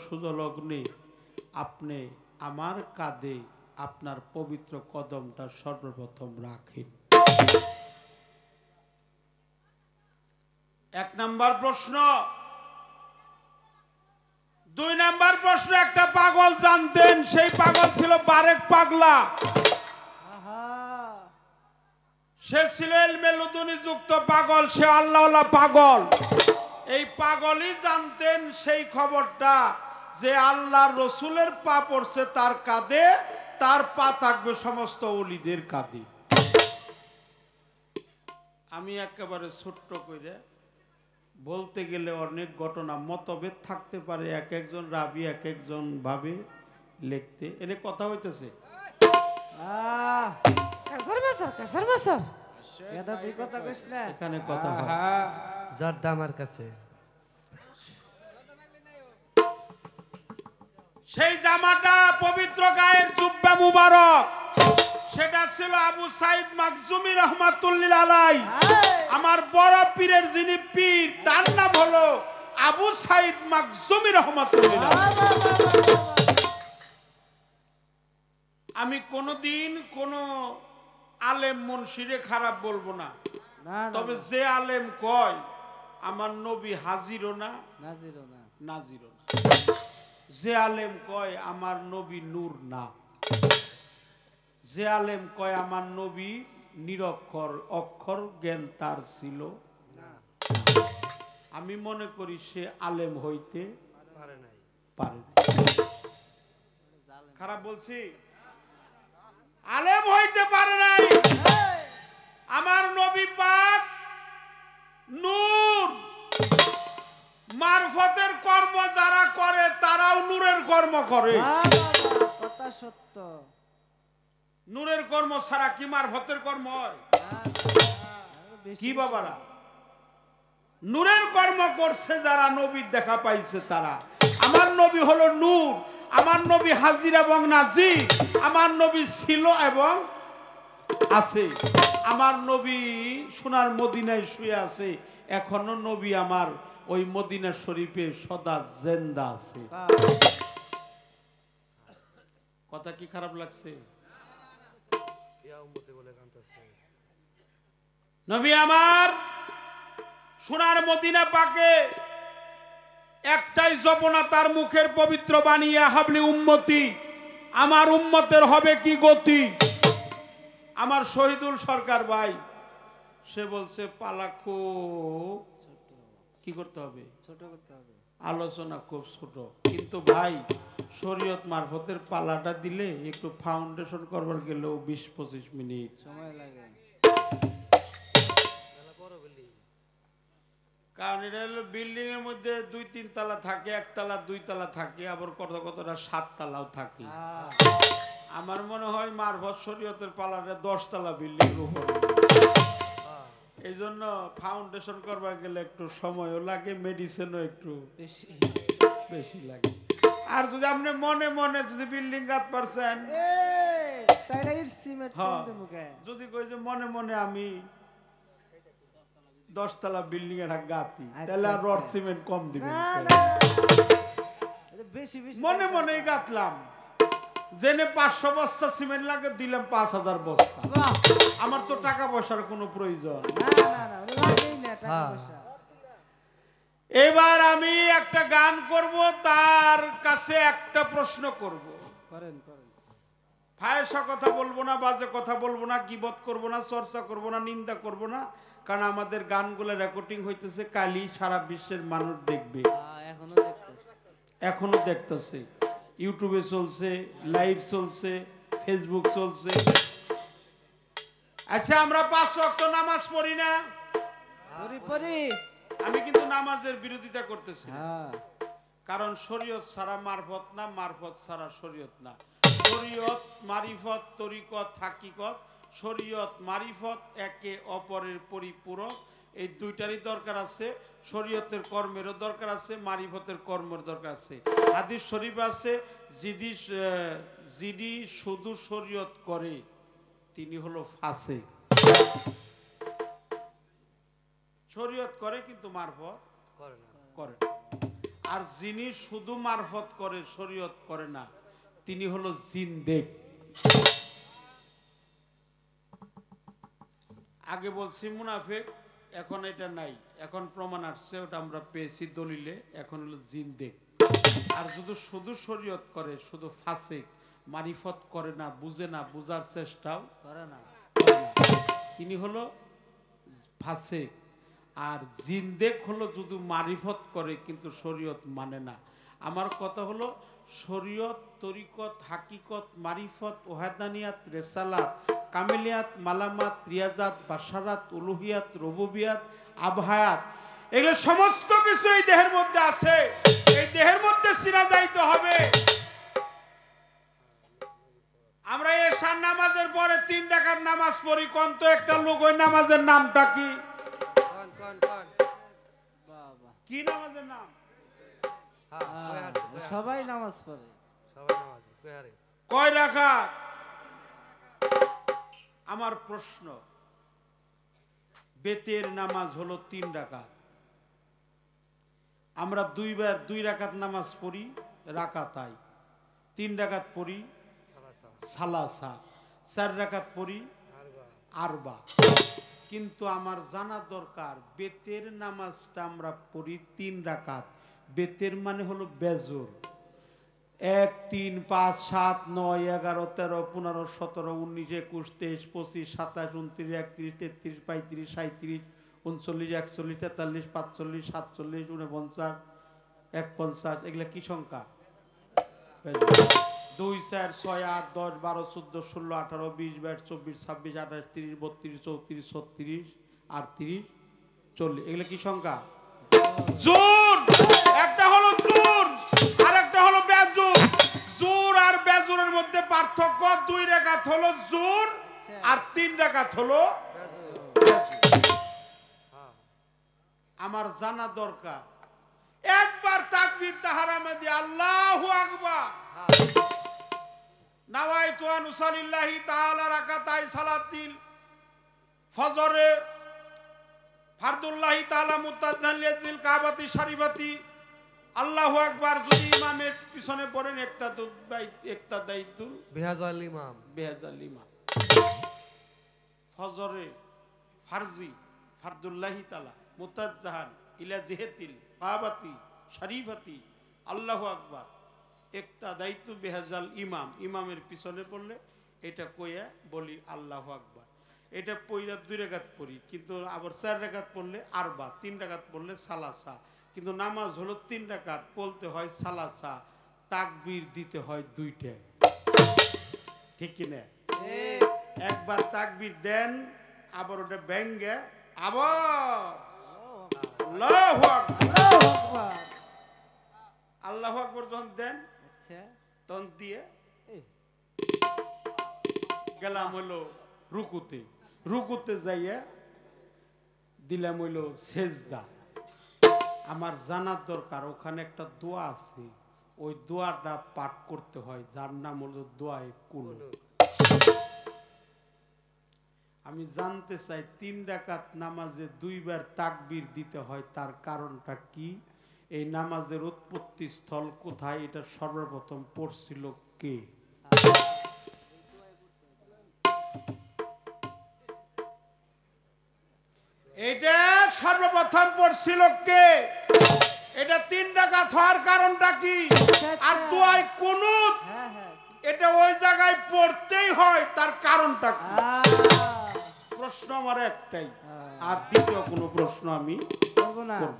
সুজলগ্নে আপনি আমার কাঁধে আপনার পবিত্র কদমটা সর্বপ্রথম রাখেন। এক নাম্বার প্রশ্ন। দুই নাম্বার প্রশ্ন, একটা পাগল জানতেন, সেই পাগল ছিল বারেক পাগলা। সে ছিল মেলুদুনি যুক্ত পাগল, সে আল্লাহওয়ালা পাগল। এই পাগলই জানতেন সেই খবরটা যে আল্লাহর রসুলের পা পড়ছে তার কাঁধে, তার পা থাকবে সমস্ত ওলিদের কাঁধে। আমি একেবারে ছোট্ট করে বলতে গেলে অনেক ঘটনা, মতভেদ থাকতে পারে, এক একজন রাবি এক একজন ভাবে লিখতে। এনে কথা হইতেছে, এখানে কথা হয়। যার দাম আমার কাছে। সেই জামাটা পবিত্র গায়ের জুব্বা মুবারক, সেটা ছিল আবু সাইদ মাকজুমি রহমাতুল্লিল আলাই। আমার বড় পীরের যিনি পীর, তার নাম হলো আবু সাইদ মাকজুমি রহমাতুল্লিল আলাই। আমি কোনদিন কোন আলেম মুনশিরে খারাপ বলবো না, তবে যে আলেম কয় আমার নবী হাজিরও না নাজিরও না, যে আলেম কয় আমার নবী নূর না, যে আলেম কয় আমার নবী নিরক্ষর, অক্ষর জ্ঞান তার ছিল না, আমি মনে করি সে আলেম হইতে পারে নাই। খারাপ বলছি? আলেম হইতে পারে নাই। আমার নবী পাক নূর, মারফতের কর্ম যারা করে তারাও নূরের কর্ম করে। কথা সত্য। নূরের কর্ম ছাড়া কি মারফতের কর্ম হয়? কি বাবারা, নূরের কর্ম করছে যারা, নবীর দেখা পাইছে তারা। আমার নবী হলো নূর, আমার নবী হাজির এবং নাজির, আমার নবী ছিল এবং আছে। আমার নবী সোনার মদিনায় শুয়ে আছে, এখনো নবী আমার ওই মদিনা শরীফে সদা জিন্দা আছে। কথা কি খারাপ লাগছে? নবী আমার সোনার মদিনা পাকে একটাই জপনা তার মুখের পবিত্র বাণী, হাবলি উম্মতি, আমার উম্মতের হবে কি গতি। আমার শহীদুল সরকার ভাই সে বলছে পালা খুব কি করতে হবে, ছোট করতে হবে, আলোচনা খুব ছোট, কিন্তু ভাই শরীয়ত মারফতের পালাটা দিলে একটু ফাউন্ডেশন করবার গেলেও 20-25 মিনিট সময় লাগে। কারণ এটা হলো বিল্ডিং এর মধ্যে 2-3 তলা থাকে, একতলা 2 তলা থাকে, আবার কতটা 7 তলাও থাকে। আমার মনে হয় মারফত শরীয়তের পালাটা 10 তলা বিল্ডিং এর উপর। এই জন্য ফাউন্ডেশন করবার গেলে একটু সময়ও লাগে, মেডিসিনও একটু বেশি লাগে। আর যদি আপনি মনে মনে যদি বিল্ডিং গাঁথ পারছেন, যদি কই যে মনে মনে আমি 10 তলা বিল্ডিং এর গাঁথি, তাহলে আর রড সিমেন্ট কম দিবেন। মনে মনে গাঁথলাম, জেনে 500 বস্তা সিমেন্ট লাগে, দিলাম 5000 বস্তা। আমার তো টাকা পয়সার কোনো প্রয়োজন এবার আমি একটা গান করব, তার কাছে একটা প্রশ্ন করব। ফায়সা কথা বলবো না, বাজে কথা বলবো না, গীবত করব না, চর্চা করব না, নিন্দা করব না, কারণ আমাদের গানগুলো রেকর্ডিং হইতেছে, কালই সারা বিশ্বের মানুষ দেখবে। এখনো দেখতেছে, ইউটিউবে চলছে, লাইভ চলছে, ফেসবুক চলছে। আচ্ছা, আমরা 5 ওয়াক্ত নামাজ পড়ি না? আমি কিন্তু নামাজের বিরোধিতা করতেছি, কারণ শরীয়ত ছাড়া মারফত না, মারফত ছাড়া শরীয়ত না। শরীয়ত, মারিফত, তরিকত, হাকিকত। শরীয়ত মারিফত একে অপরের পরিপূরক, এই দুইটারই দরকার আছে। শরীয়তের কর্মেরও দরকার আছে, মারিফতের কর্মের দরকার আছে। হাদিস শরীফ আছে, যিনি শুধু শরীয়ত করে তিনি হলো ফাসিক। শরীয়ত করে কিন্তু মারফত করে না। আর যিনি শুধু মারফত করে শরীয়ত করে না তিনি হলো জিন্দেক। আগে বলছি মুনাফিক, এখন এটা নাই, এখন প্রমাণ আসছে, ওটা আমরা পেয়েছি দলিলে, এখন হলো জিন্দেক। আর শুধু শরীয়ত করে, শুধু ফাসিক, মারিফত করে না, বুঝে না, বুঝার চেষ্টাও করে না, তিনি হলো ফাসিক। আর জিন্দেক হলো শুধু মারিফত করে কিন্তু শরীয়ত মানে না। আমার কথা হলো শরীয়ত, তরিকত, হাকিকত, মারিফত, ওয়াহদানিয়াত, রিসালাত, কামিলিয়াত, মালামাত, রিয়াজাত, বাশারাত, উলুহিয়াত, রুবুবিয়াত, আবহায়াত, এগুলো সমস্ত কিছু এই দেহের মধ্যে আছে। এই দেহের মধ্যে চিনা যাইতে হবে। আমরা এশার নামাজের পরে 3 রাকাত নামাজ পড়ি, কোন তো একটা লোক ওই নামাজের নামটা কি? কি নামাজের নাম? সবাই নামাজ পড়ে। কয় রাকাত? আমার প্রশ্ন, বেতের নামাজ হলো 3 রাকাত। আমরা 2 রাকাত নামাজ পড়ি রাকাতাই, 3 রাকাত পড়ি সালাসা, 4 রাকাত পড়ি আরবা। কিন্তু আমার জানা দরকার বেতের নামাজটা আমরা পড়ি 3 রাকাত। বেতের মানে হলো বেজর। 1, 3, 5, 7, 9, 11, 13, 15, 17, 19, 21, 23, 25, 27, 29, 31, 33, 35, 37, 39, 41, 43, 45, 47, 49, 51, এগুলা কি সংখ্যা? 2, 4, 6, 8, 10, 12, 14, 16, 18, 20, 22, 24, 26, 28, 30, 32, 34, 36, 38, 40, এগুলা কি সংখ্যা? জোর। একটা হলো জোর আর একটা হলো বেজুর। জোর আর বেজুরের মধ্যে পার্থক্য, 2 রাকাত হলো জোর আর 3 রাকাত হলো আমার জানা দরকার। একবার তাকবীর তাহরামে দিয়ে আল্লাহু আকবার, নাওয়াইতু আন উসাল্লিল্লাহি তাআলা রাকাতাই সালাতিল ফজরে ফারদুল্লাহি তাআলা মুতাজ্জান লিল কাবাতি শরীফাতি, আল্লাহু আকবার। যদি ইমামের পিছনে পড়েন একটা দায়িতুল বিহাজাল ইমাম, ফজরে ফারজি ফারদুল্লাহি তাআলা মুতাজ্জাহান ইলা জিহাতিল কাবাতি শরীফাতি আল্লাহু আকবার ইক্তাদাইতু বিহাজাল ইমাম ইমামের পিছনে পড়লে এটা কইয়া বলি আল্লাহু আকবার এটা পইরা 2 রাকাত পড়ি কিন্তু আবার 4 রাকাত পড়লে আরবা 3 রাকাত পড়লে সালাসা কিন্তু নামাজ হলো 3 রাকাত বলতে হয় সালাসা তাকবীর দিতে হয় 2টা ঠিক কি না একবার তাকবীর দেন আবার ওটা ব্যাঙ্গে আবার আল্লাহু আকবার আল্লাহু আকবার যখন দেন আচ্ছা তখন দিয়ে গেলাম হলো রুকুতে রুকুতে যাইয়া দিলাম হইলো সেজদা আমার জানার দরকার ওখানে একটা দোয়া আছে ওই দোয়াটা পাঠ করতে হয় যার নাম হলো দোয়ায়ে কুনুত আমি জানতে চাই 3 রাকাত নামাজে 2 বার তাকবীর দিতে হয় তার কারণটা কি এই নামাজের উৎপত্তি স্থল কোথায় এটা সর্বপ্রথম পড়ছিল কে এটা সর্বপ্রথম পড়ছিল কে এটা 3 রাকাত হওয়ার কারণটা কি আর দোয়ায়ে কুনুত হ্যাঁ হ্যাঁ এটা ওই জায়গায় পড়তেই হয় তার কারণটা কি প্রশ্ন আমার একটাই আর দ্বিতীয় কোনো প্রশ্ন আমি করব না করব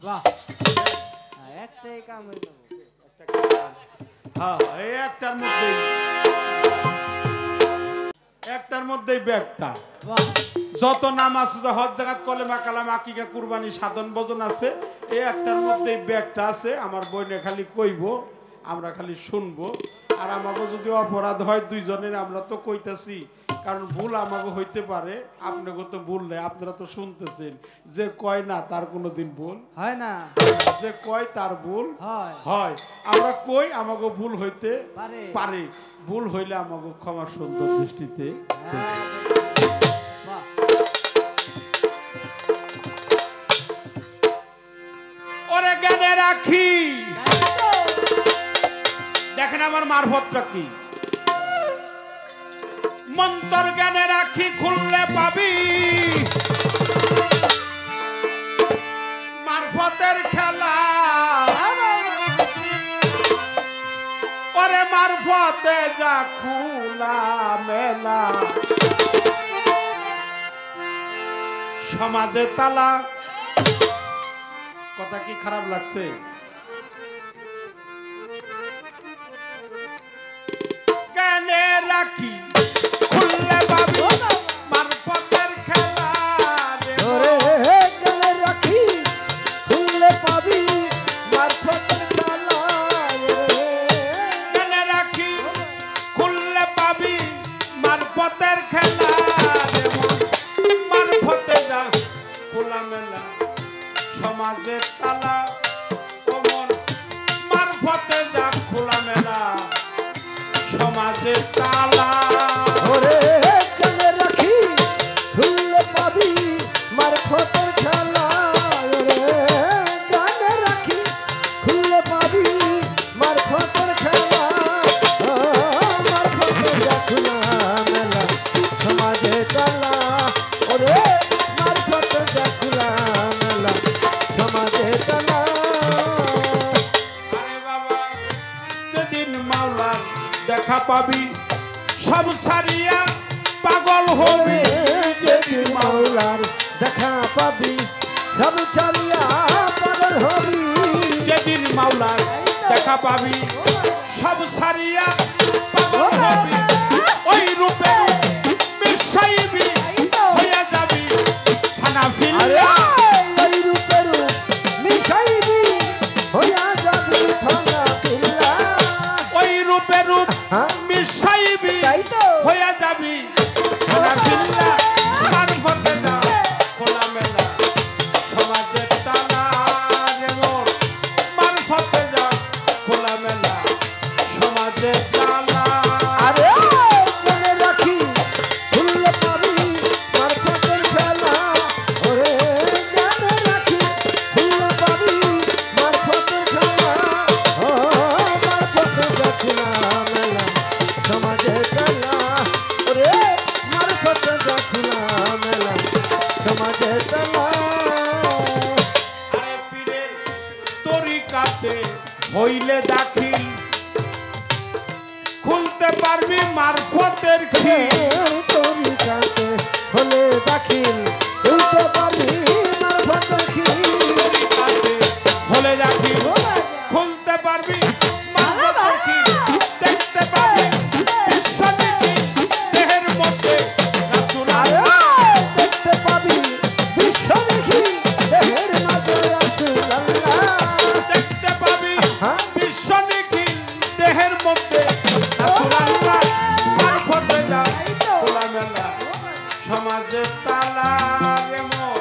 বাহ একটাই কাম হয়ে যাবে হ্যাঁ এই একটার মধ্যেই ব্যাগটা বাহ যত নামাজ হজ জাকাত কলেমা কালাম আকিকা কুরবানি সাধন ভজন আছে এই একটার মধ্যেই ব্যাগটা আছে আমার বইনে খালি কইব আমরা খালি শুনবো আর আমাকে যদি অপরাধ হয় দুইজনের আমরা তো কইতাছি কারণ ভুল আমাকে হইতে পারে আপনাকে তো ভুল নেই আপনারা তো শুনতেছেন যে কয় না তার কোনোদিন ভুল হয় না যে কয় তার ভুল হয় হয় আমরা কই আমাকে ভুল হইতে পারে পারে ভুল হইলে আমাকে ক্ষমা সুন্দর দৃষ্টিতে বাহ ওরে জ্ঞানে রাখি দেখেন আমার মারফতটা কি মন্তর জ্ঞানে রাখি খুললে পাবি মারফতের খেলা ওরে মারফতে যা খুলা মেলা সমাজে তালা কথা কি খারাপ লাগছে জ্ঞানে রাখি খুললে পাবি মারফতের খেলা ওরে জ্ঞানে রাখি খুললে পাবি মারফতের খেলা জ্ঞানে রাখি খুললে পাবি মারফতের খেলা মারফতে যা খোলা মেলা সমাজের তালা কমন মারফতে যা খোলা মেলা সমাজের তালা ওরে জ্ঞানে রাখি খুললে পাবি মারফতের খেলা ওরে জ্ঞানে রাখি খুললে পাবি মারফতের খেলা মারফতে যা খোলা মেলা সমাজে তালা ওরে মারফতে যা খোলা মেলা সমাজে তালা আরে বাবা যেদিন মাওলার দেখা পাবি সব সারিয়া পাগল হবি যেদিন মাওলার দেখা পাবি সব ছাড়িয়া পাগল হবি যেদিন মাওলার দেখা পাবি সব সারিয়া পাগল হবি ওই রূপে মিশাইবি হইয়া যাবি থানা আরে ফিল্লা ওই রূপে রূপ মিশাইবি হইয়া যাবি থানা পিল্লা ওই রূপে রূপ হ্যাঁ? মিশাইবি তাই তো। হইয়া যাবি থানা ফিল্লা মারফতে যা খোলা মেলা সমাজের তালা যেমন মারফতে যা খোলা মেলা সমাজের তালা আরে মনে রাখি ভুললে পাবি মারফতের খেলা ওরে জানে রাখি ভুললে পাবি মারফতের খেলা ও মারফতে যাচ্ছিলাম মেলা সমাজে খেলা ওরে মারফতে দাখিল খুলতে পারবি মারফতের খিল তরিকাতে হলে দাখিল খুলতে পারবি মারফতের খিল হলে দাখিল খুলতে পারবি মারফতের খিল দেখতে পাবি বিশ্বনীতি দেহের মধ্যে রাসূল আল্লাহ দেখতে পাবি বিশ্বনীতি দেহের মধ্যে রাসূল আল্লাহ দেখতে পাবি বিশ্বনীতি দেহের মধ্যে রাসূল আল্লাহ মারফতে যা খোলামেলা সমাজে তালা রে মোর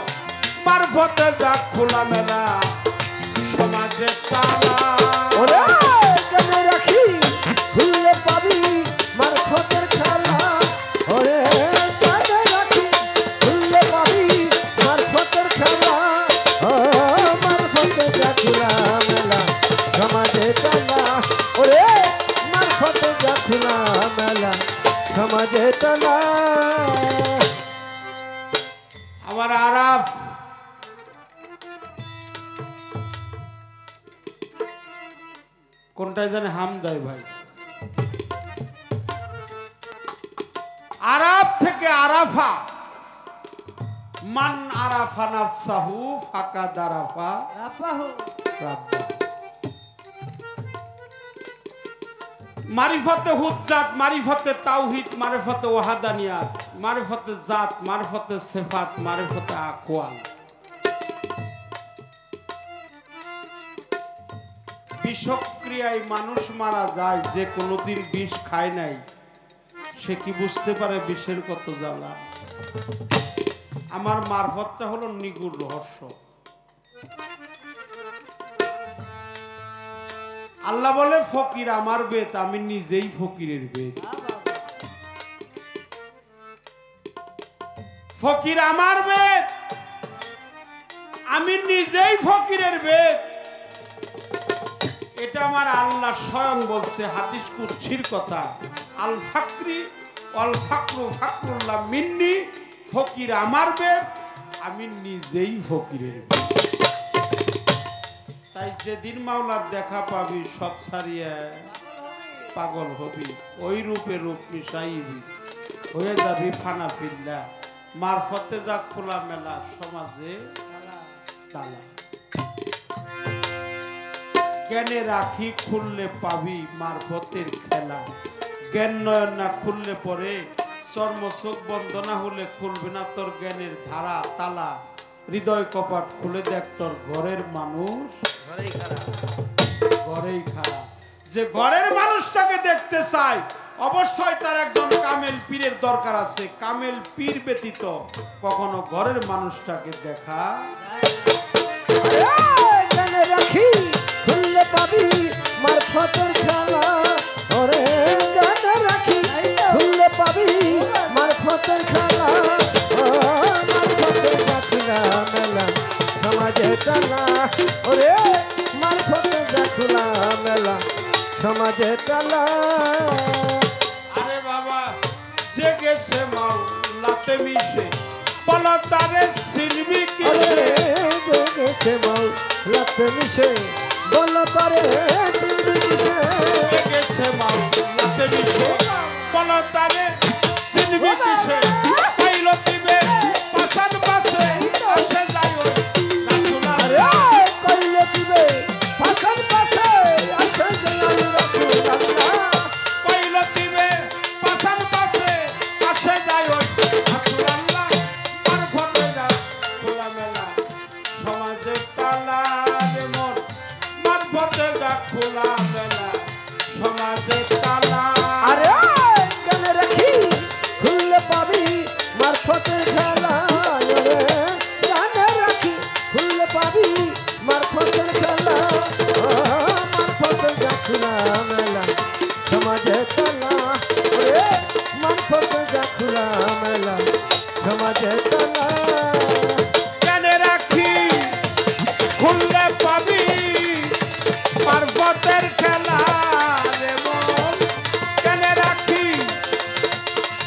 মারফতে যা খোলামেলা সমাজে তালা ওরে জেনে রাখি খুললে পাবি মারফতের খেলা ওরে জেনে রাখি খুললে পাবি মারফতের খেলা ও মারফতে যা খোলামেলা সমাজে তালা ওরে মারফতে যা খোলামেলা সমাজে তালা আমার আরাফ কোনটায় জানে হাম দেয় ভাই আরাফ থেকে আরাফা মান আরাফা নাফসাহু ফাকাদ আরাফা রাব্বাহু মারিফতে হুজ্জাত মারিফতে তাওহীদ মারিফতে ওয়াহাদানিয়াত মারিফতে জাত মারিফতে সিফাত মারিফতে আকওয়াল বিষক্রিয়ায় মানুষ মারা যায় যে কোনোদিন বিষ খায় নাই সে কি বুঝতে পারে বিষের কত জ্বালা আমার মারফতটা হলো নিগুড় রহস্য আল্লাহ বলে ফকির আমার বেদ আমি নিজেই ফকিরের বেদ ফকির আমার বেদ আমি নিজেই ফকিরের বেদ এটা আমার আল্লাহ স্বয়ং বলছে হাদিস কুদসির কথা আল ফাকরি ওয়াল ফাকরু ফাকরুল্লাহ মিন্নি ফকির আমার বেদ আমি নিজেই ফকিরের বেদ তাই যেদিন মাওলার দেখা পাবি সব ছাড়িয়ে পাগল হবি ওই রূপে রূপ মিশাইবি হয়ে যাবি ফানা ফিল্লা মারফতে যা খোলা মেলা সমাজে তালা জ্ঞানে রাখি খুললে পাবি মারফতের খেলা জ্ঞান নয়ন না খুললে পরে চর্ম চোখ বন্ধ না হলে খুলবে না তোর জ্ঞানের ধারা তালা হৃদয় কপাট খুলে দেখ তোর ঘরের মানুষ ঘরেই খারাপ যে ঘরের মানুষটাকে দেখতে চাই অবশ্যই তার একজন কামেল পীরের দরকার আছে কামেল পীর ব্যতীত কখনো ঘরের মানুষটাকে দেখা জেনে রাখি খুললে পাবি মারফতের খেলা ওরে জেনে রাখি খুললে পাবি মারফতের খেলা ও মারফতের খেলা মেলা সমাজে টানা ওরে মারফতের খেলা মেলা সমাজে টানা আরে বাবা জেগেছে মাওলাতে মিশে বলো তারে সিলবি কিসে জেগেছে মাওলাতে মিশে বলো তারে সিলবি কিসে জেগেছে মাওলাতে মিশে বলো তারে সিলবি কিসে পাইলো দিবে পাছান পাশে আসে যাইও রাসূল আরে কইলে দিবে পাছান পাশে আসে যাইও রাসূল আল্লাহ পাইলো দিবে পাছান পাশে আসে যাইও রাসূল আল্লাহ মারফতে যা খোলা মেলা সমাজে তালা রে মোর মারফতে যা খোলা মেলা সমাজে তালা আরে জেনে রাখি খুললে পাবি মারফতের খেলা ওরে জেনে রাখি খুললে পাবি মারফতের খেলা ও মারফতের খেলা মেলা সমাজে তালা ওরে মারফতের খেলা মেলা সমাজে তালা জেনে রাখি খুললে পাবি মারফতের খেলা রে মন জেনে রাখি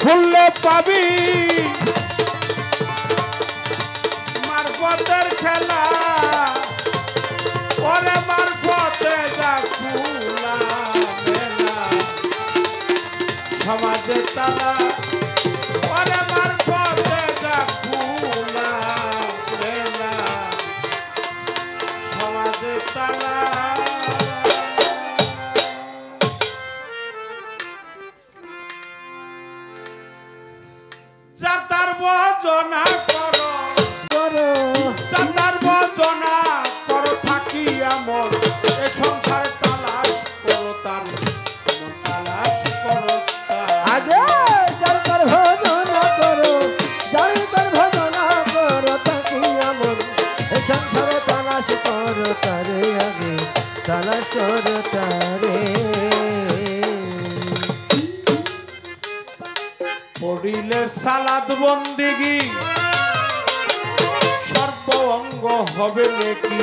খুললে পাবি মারফতের খেলা ওরে মারফতে যা তালা ওরে মারফতে ডাকুলা মেলা সমাজে তালা যাতার বজনা করো করো যাতার বজনা করো থাকি আমর এ সংসারে তালাশ করো তার তালাশ করো তার। আগে যার তার ভজনা করো যার তার ভজনা করো তাকি আমন এ সংসারে তালাশ করো তারে আগে তালাশ করো তারে পড়িলে সালাদ বন্দিগি সর্ব অঙ্গ হবে নাকি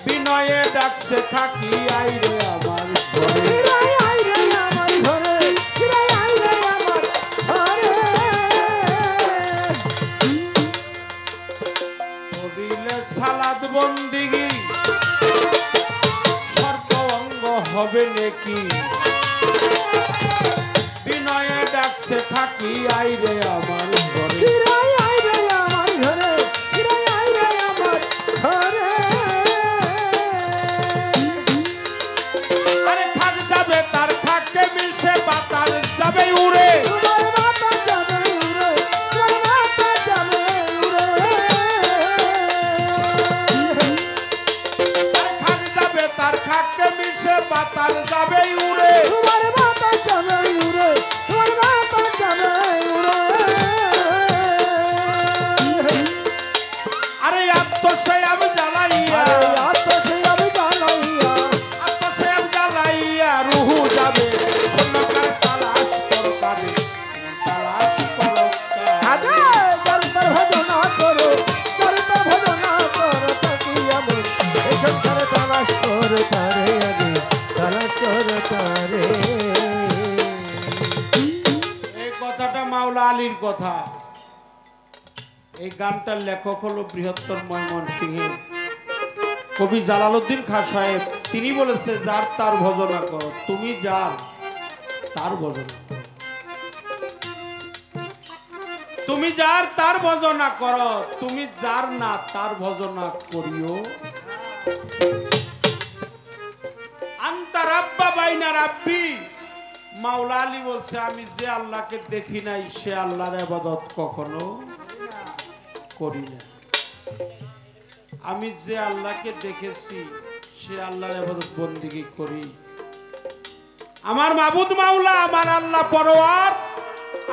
বিনয়ে ডাকছে থাকি আইরে আমার ঘরে কিরাই আইরে আমার ঘরে কিরাই আইরে আমার ঘরে পড়িলে সালাদ বন্দিগি সর্ব অঙ্গ হবে নাকি বিনয়ে ডাকছে থাকি আইরে আমার ঘরে কিরাই আইরে আমার ঘরে কিরাই আইরে আমার ঘরে আরে খাক যাবে তার খাকে মিশে বাতার যাবে উড়ে তোমার মাথা যাবে উড়ে তোমার মাথা যাবে উড়ে আরে খাক যাবে তার খাকে মিশে বাতার যাবে উড়ে তোমার মাথা যাবে উড়ে তোমার মাথা যাবে উড়ে আরে আত্মসয়াম জ্বালাইয়া আরে আত্মসয়াম জ্বালাইয়া আত্মসয়াম জ্বালাইয়া রুহু যাবে শূন্যকার তালাশ করো কারে তালাশ করো আগে চরিতার ভজনা করো চরিতার ভজনা করো তাকি আমন এই সংসারে তালাশ করো তারে আগে তালাশ করো তারে এই কথাটা মাওলা আলীর কথা। এই গানটার লেখক হলো বৃহত্তর ময়মনসিংহের কবি জালালউদ্দিন খাঁ সাহেব। তিনি বলেছে যার তার ভজনা করো, তুমি যার তার ভজনা করো। তুমি যার তার ভজনা করো, তুমি যার না তার ভজনা করিও। আন্তা রাব্বা বাইনা রাব্বি, মাওলা আলী বলছে আমি যে আল্লাহকে দেখি নাই সে আল্লাহর ইবাদত কখনো করি না। আমি যে আল্লাহকে দেখেছি সে আল্লাহর ইবাদত বন্দেগী করি। আমার মাবুদ মাওলা, আমার আল্লাহ পরওয়ার,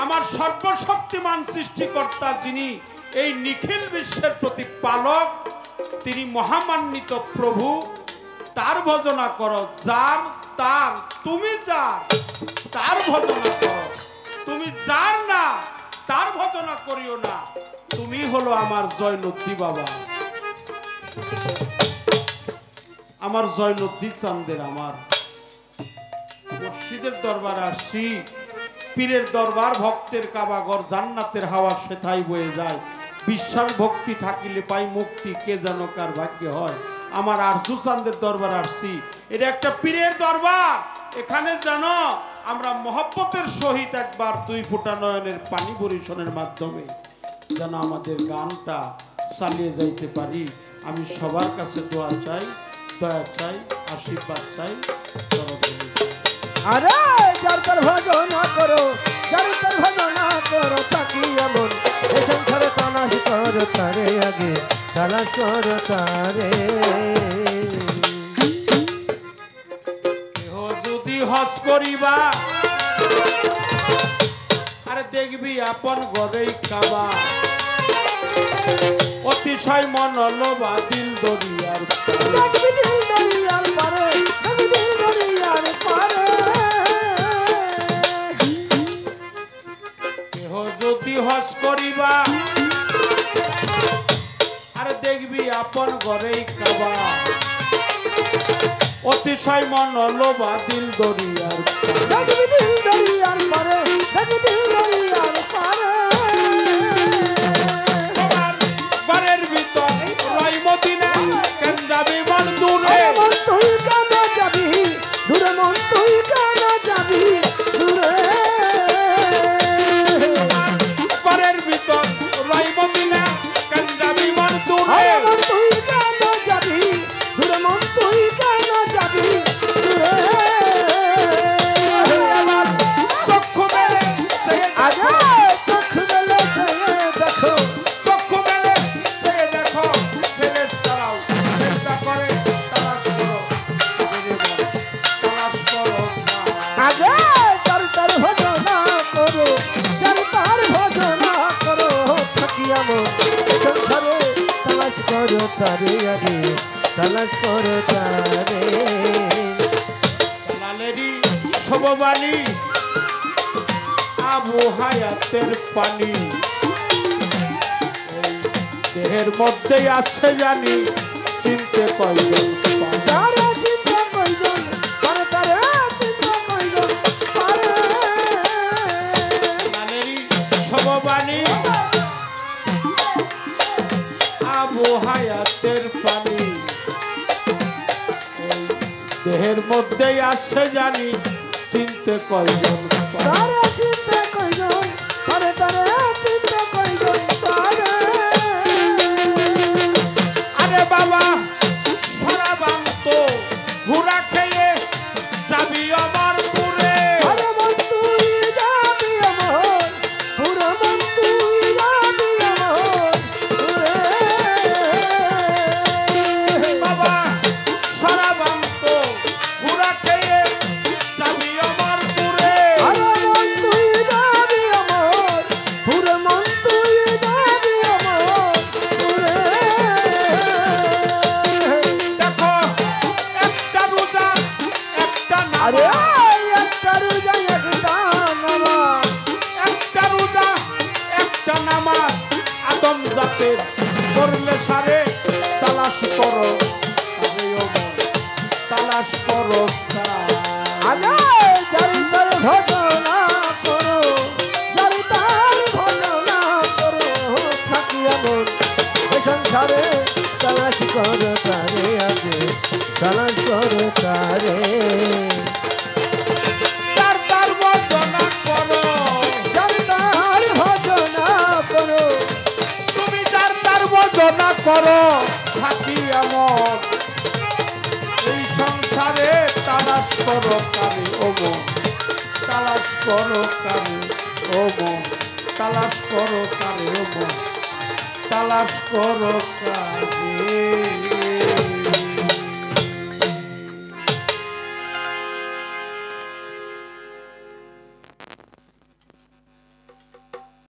আমার সর্বশক্তিমান সৃষ্টিকর্তা যিনি এই নিখিল বিশ্বের প্রতিপালক, তিনি মহামান্বিত প্রভু, তার ভজনা করো। যার তার, তুমি যার তার ভজনা করো, তুমি যার না তার ভজনা করিও না। তুমি হলো আমার জয়নুদ্দি বাবা, আমার জয়নুদ্দি চান্দের, আমার মুর্শিদের দরবার আসছি। পীরের দরবার ভক্তের কাবাগর, জান্নাতের হাওয়া সেথাই বয়ে যায়। বিশ্বাস ভক্তি থাকিলে পাই মুক্তি, কে যেন কার ভাগ্য হয়। আমার আরজু চান্দের দরবার আসছি, এটা একটা পীরের দরবার। এখানে যেন আমরা মহব্বতের সহিত একবার দুই ফোঁটা নয়নের পানি বরিশনের মাধ্যমে যেন আমাদের গানটা চালিয়ে যাইতে পারি। আমি সবার কাছে দোয়া চাই, দয়া চাই, আশীর্বাদ চাই, দরদ চাই। আরে যার তার ভজনা করো যার তার ভজনা করো তাকি আমন এই সংসারে তালাশ করো তারে আগে তালাশ করো তারে কেহ যদি হজ করিবা, আরে দেখবি আপন ঘরেই খাবা। অতিশয় মন লোভা দিল দরিয়ার পারে। দেখবি দিল দরিয়ার পারে দেখবি দিল দরিয়ার পারে কেহ যদি হজ করিবা, আরে দেখবি আপন ঘরেই খাবা। অতিশয় মন লোভা দিল দরিয়ার পারে। দেখবি দিল দরিয়ার পারে দেখবি দিল দরিয়ার পারে তোমার ঘরের ভিতর রয় মদিনা, কেন যাবি মন দূরে? মন তুই কেন যাবি দূরে মন তুই কেন যাবি দূরে তারে আগে তালাশ করো তারে লালেরই সববাণী আবু হায়াতের পানি এই দেহের মধ্যেই আছে জানি চিনতে কয়জন পারে। তারে চিনতে কয়জন পারে তারে চিনতে কয়জন পারে লালেরই সববাণী আবু হায়াতের পানি এই দেহের মধ্যেই আছে জানি চিনতে কয়জন পারে। তারে চিনতে কয়জন পারে তারে চিনতে কয়জন পারে আরে বাবা সারা বাম তো ঘুরা খেয়ে যাবি আমার পুরে আরে মন তুই যাবি আমার পুরো মন তুই যাবি আমার পুরে বাবা সারা বাম তো ঘুরা খেয়ে যাবি আমার পুরে আরে মন তুই যাবি আমার পুরো মন তুই যাবি আমার পুরে দেখো একটা রোজা একটা আরে নামাজ একটা রোজা একটা নামাজ একটা রোজা একটা নামাজ আদম জাতের করলে সারে তালাশ করো তবে ও মন, তালাশ করো আরে যারি তার ঘটনা করো যারি তার ঘটনা করো থাকি এমন এই সংসারে তালাশ করো তারে আগে তালাশ করো তারে তার তার বর্ণনা করো যারি তার ঘটনা করো তুমি তার তার বর্ণনা করো থাকি এমন এই সংসারে তালাশ করো কারে ও মন, তালাশ করো কারে ও মন, তালাশ করো কারে ও মন, তালাশ করো কারে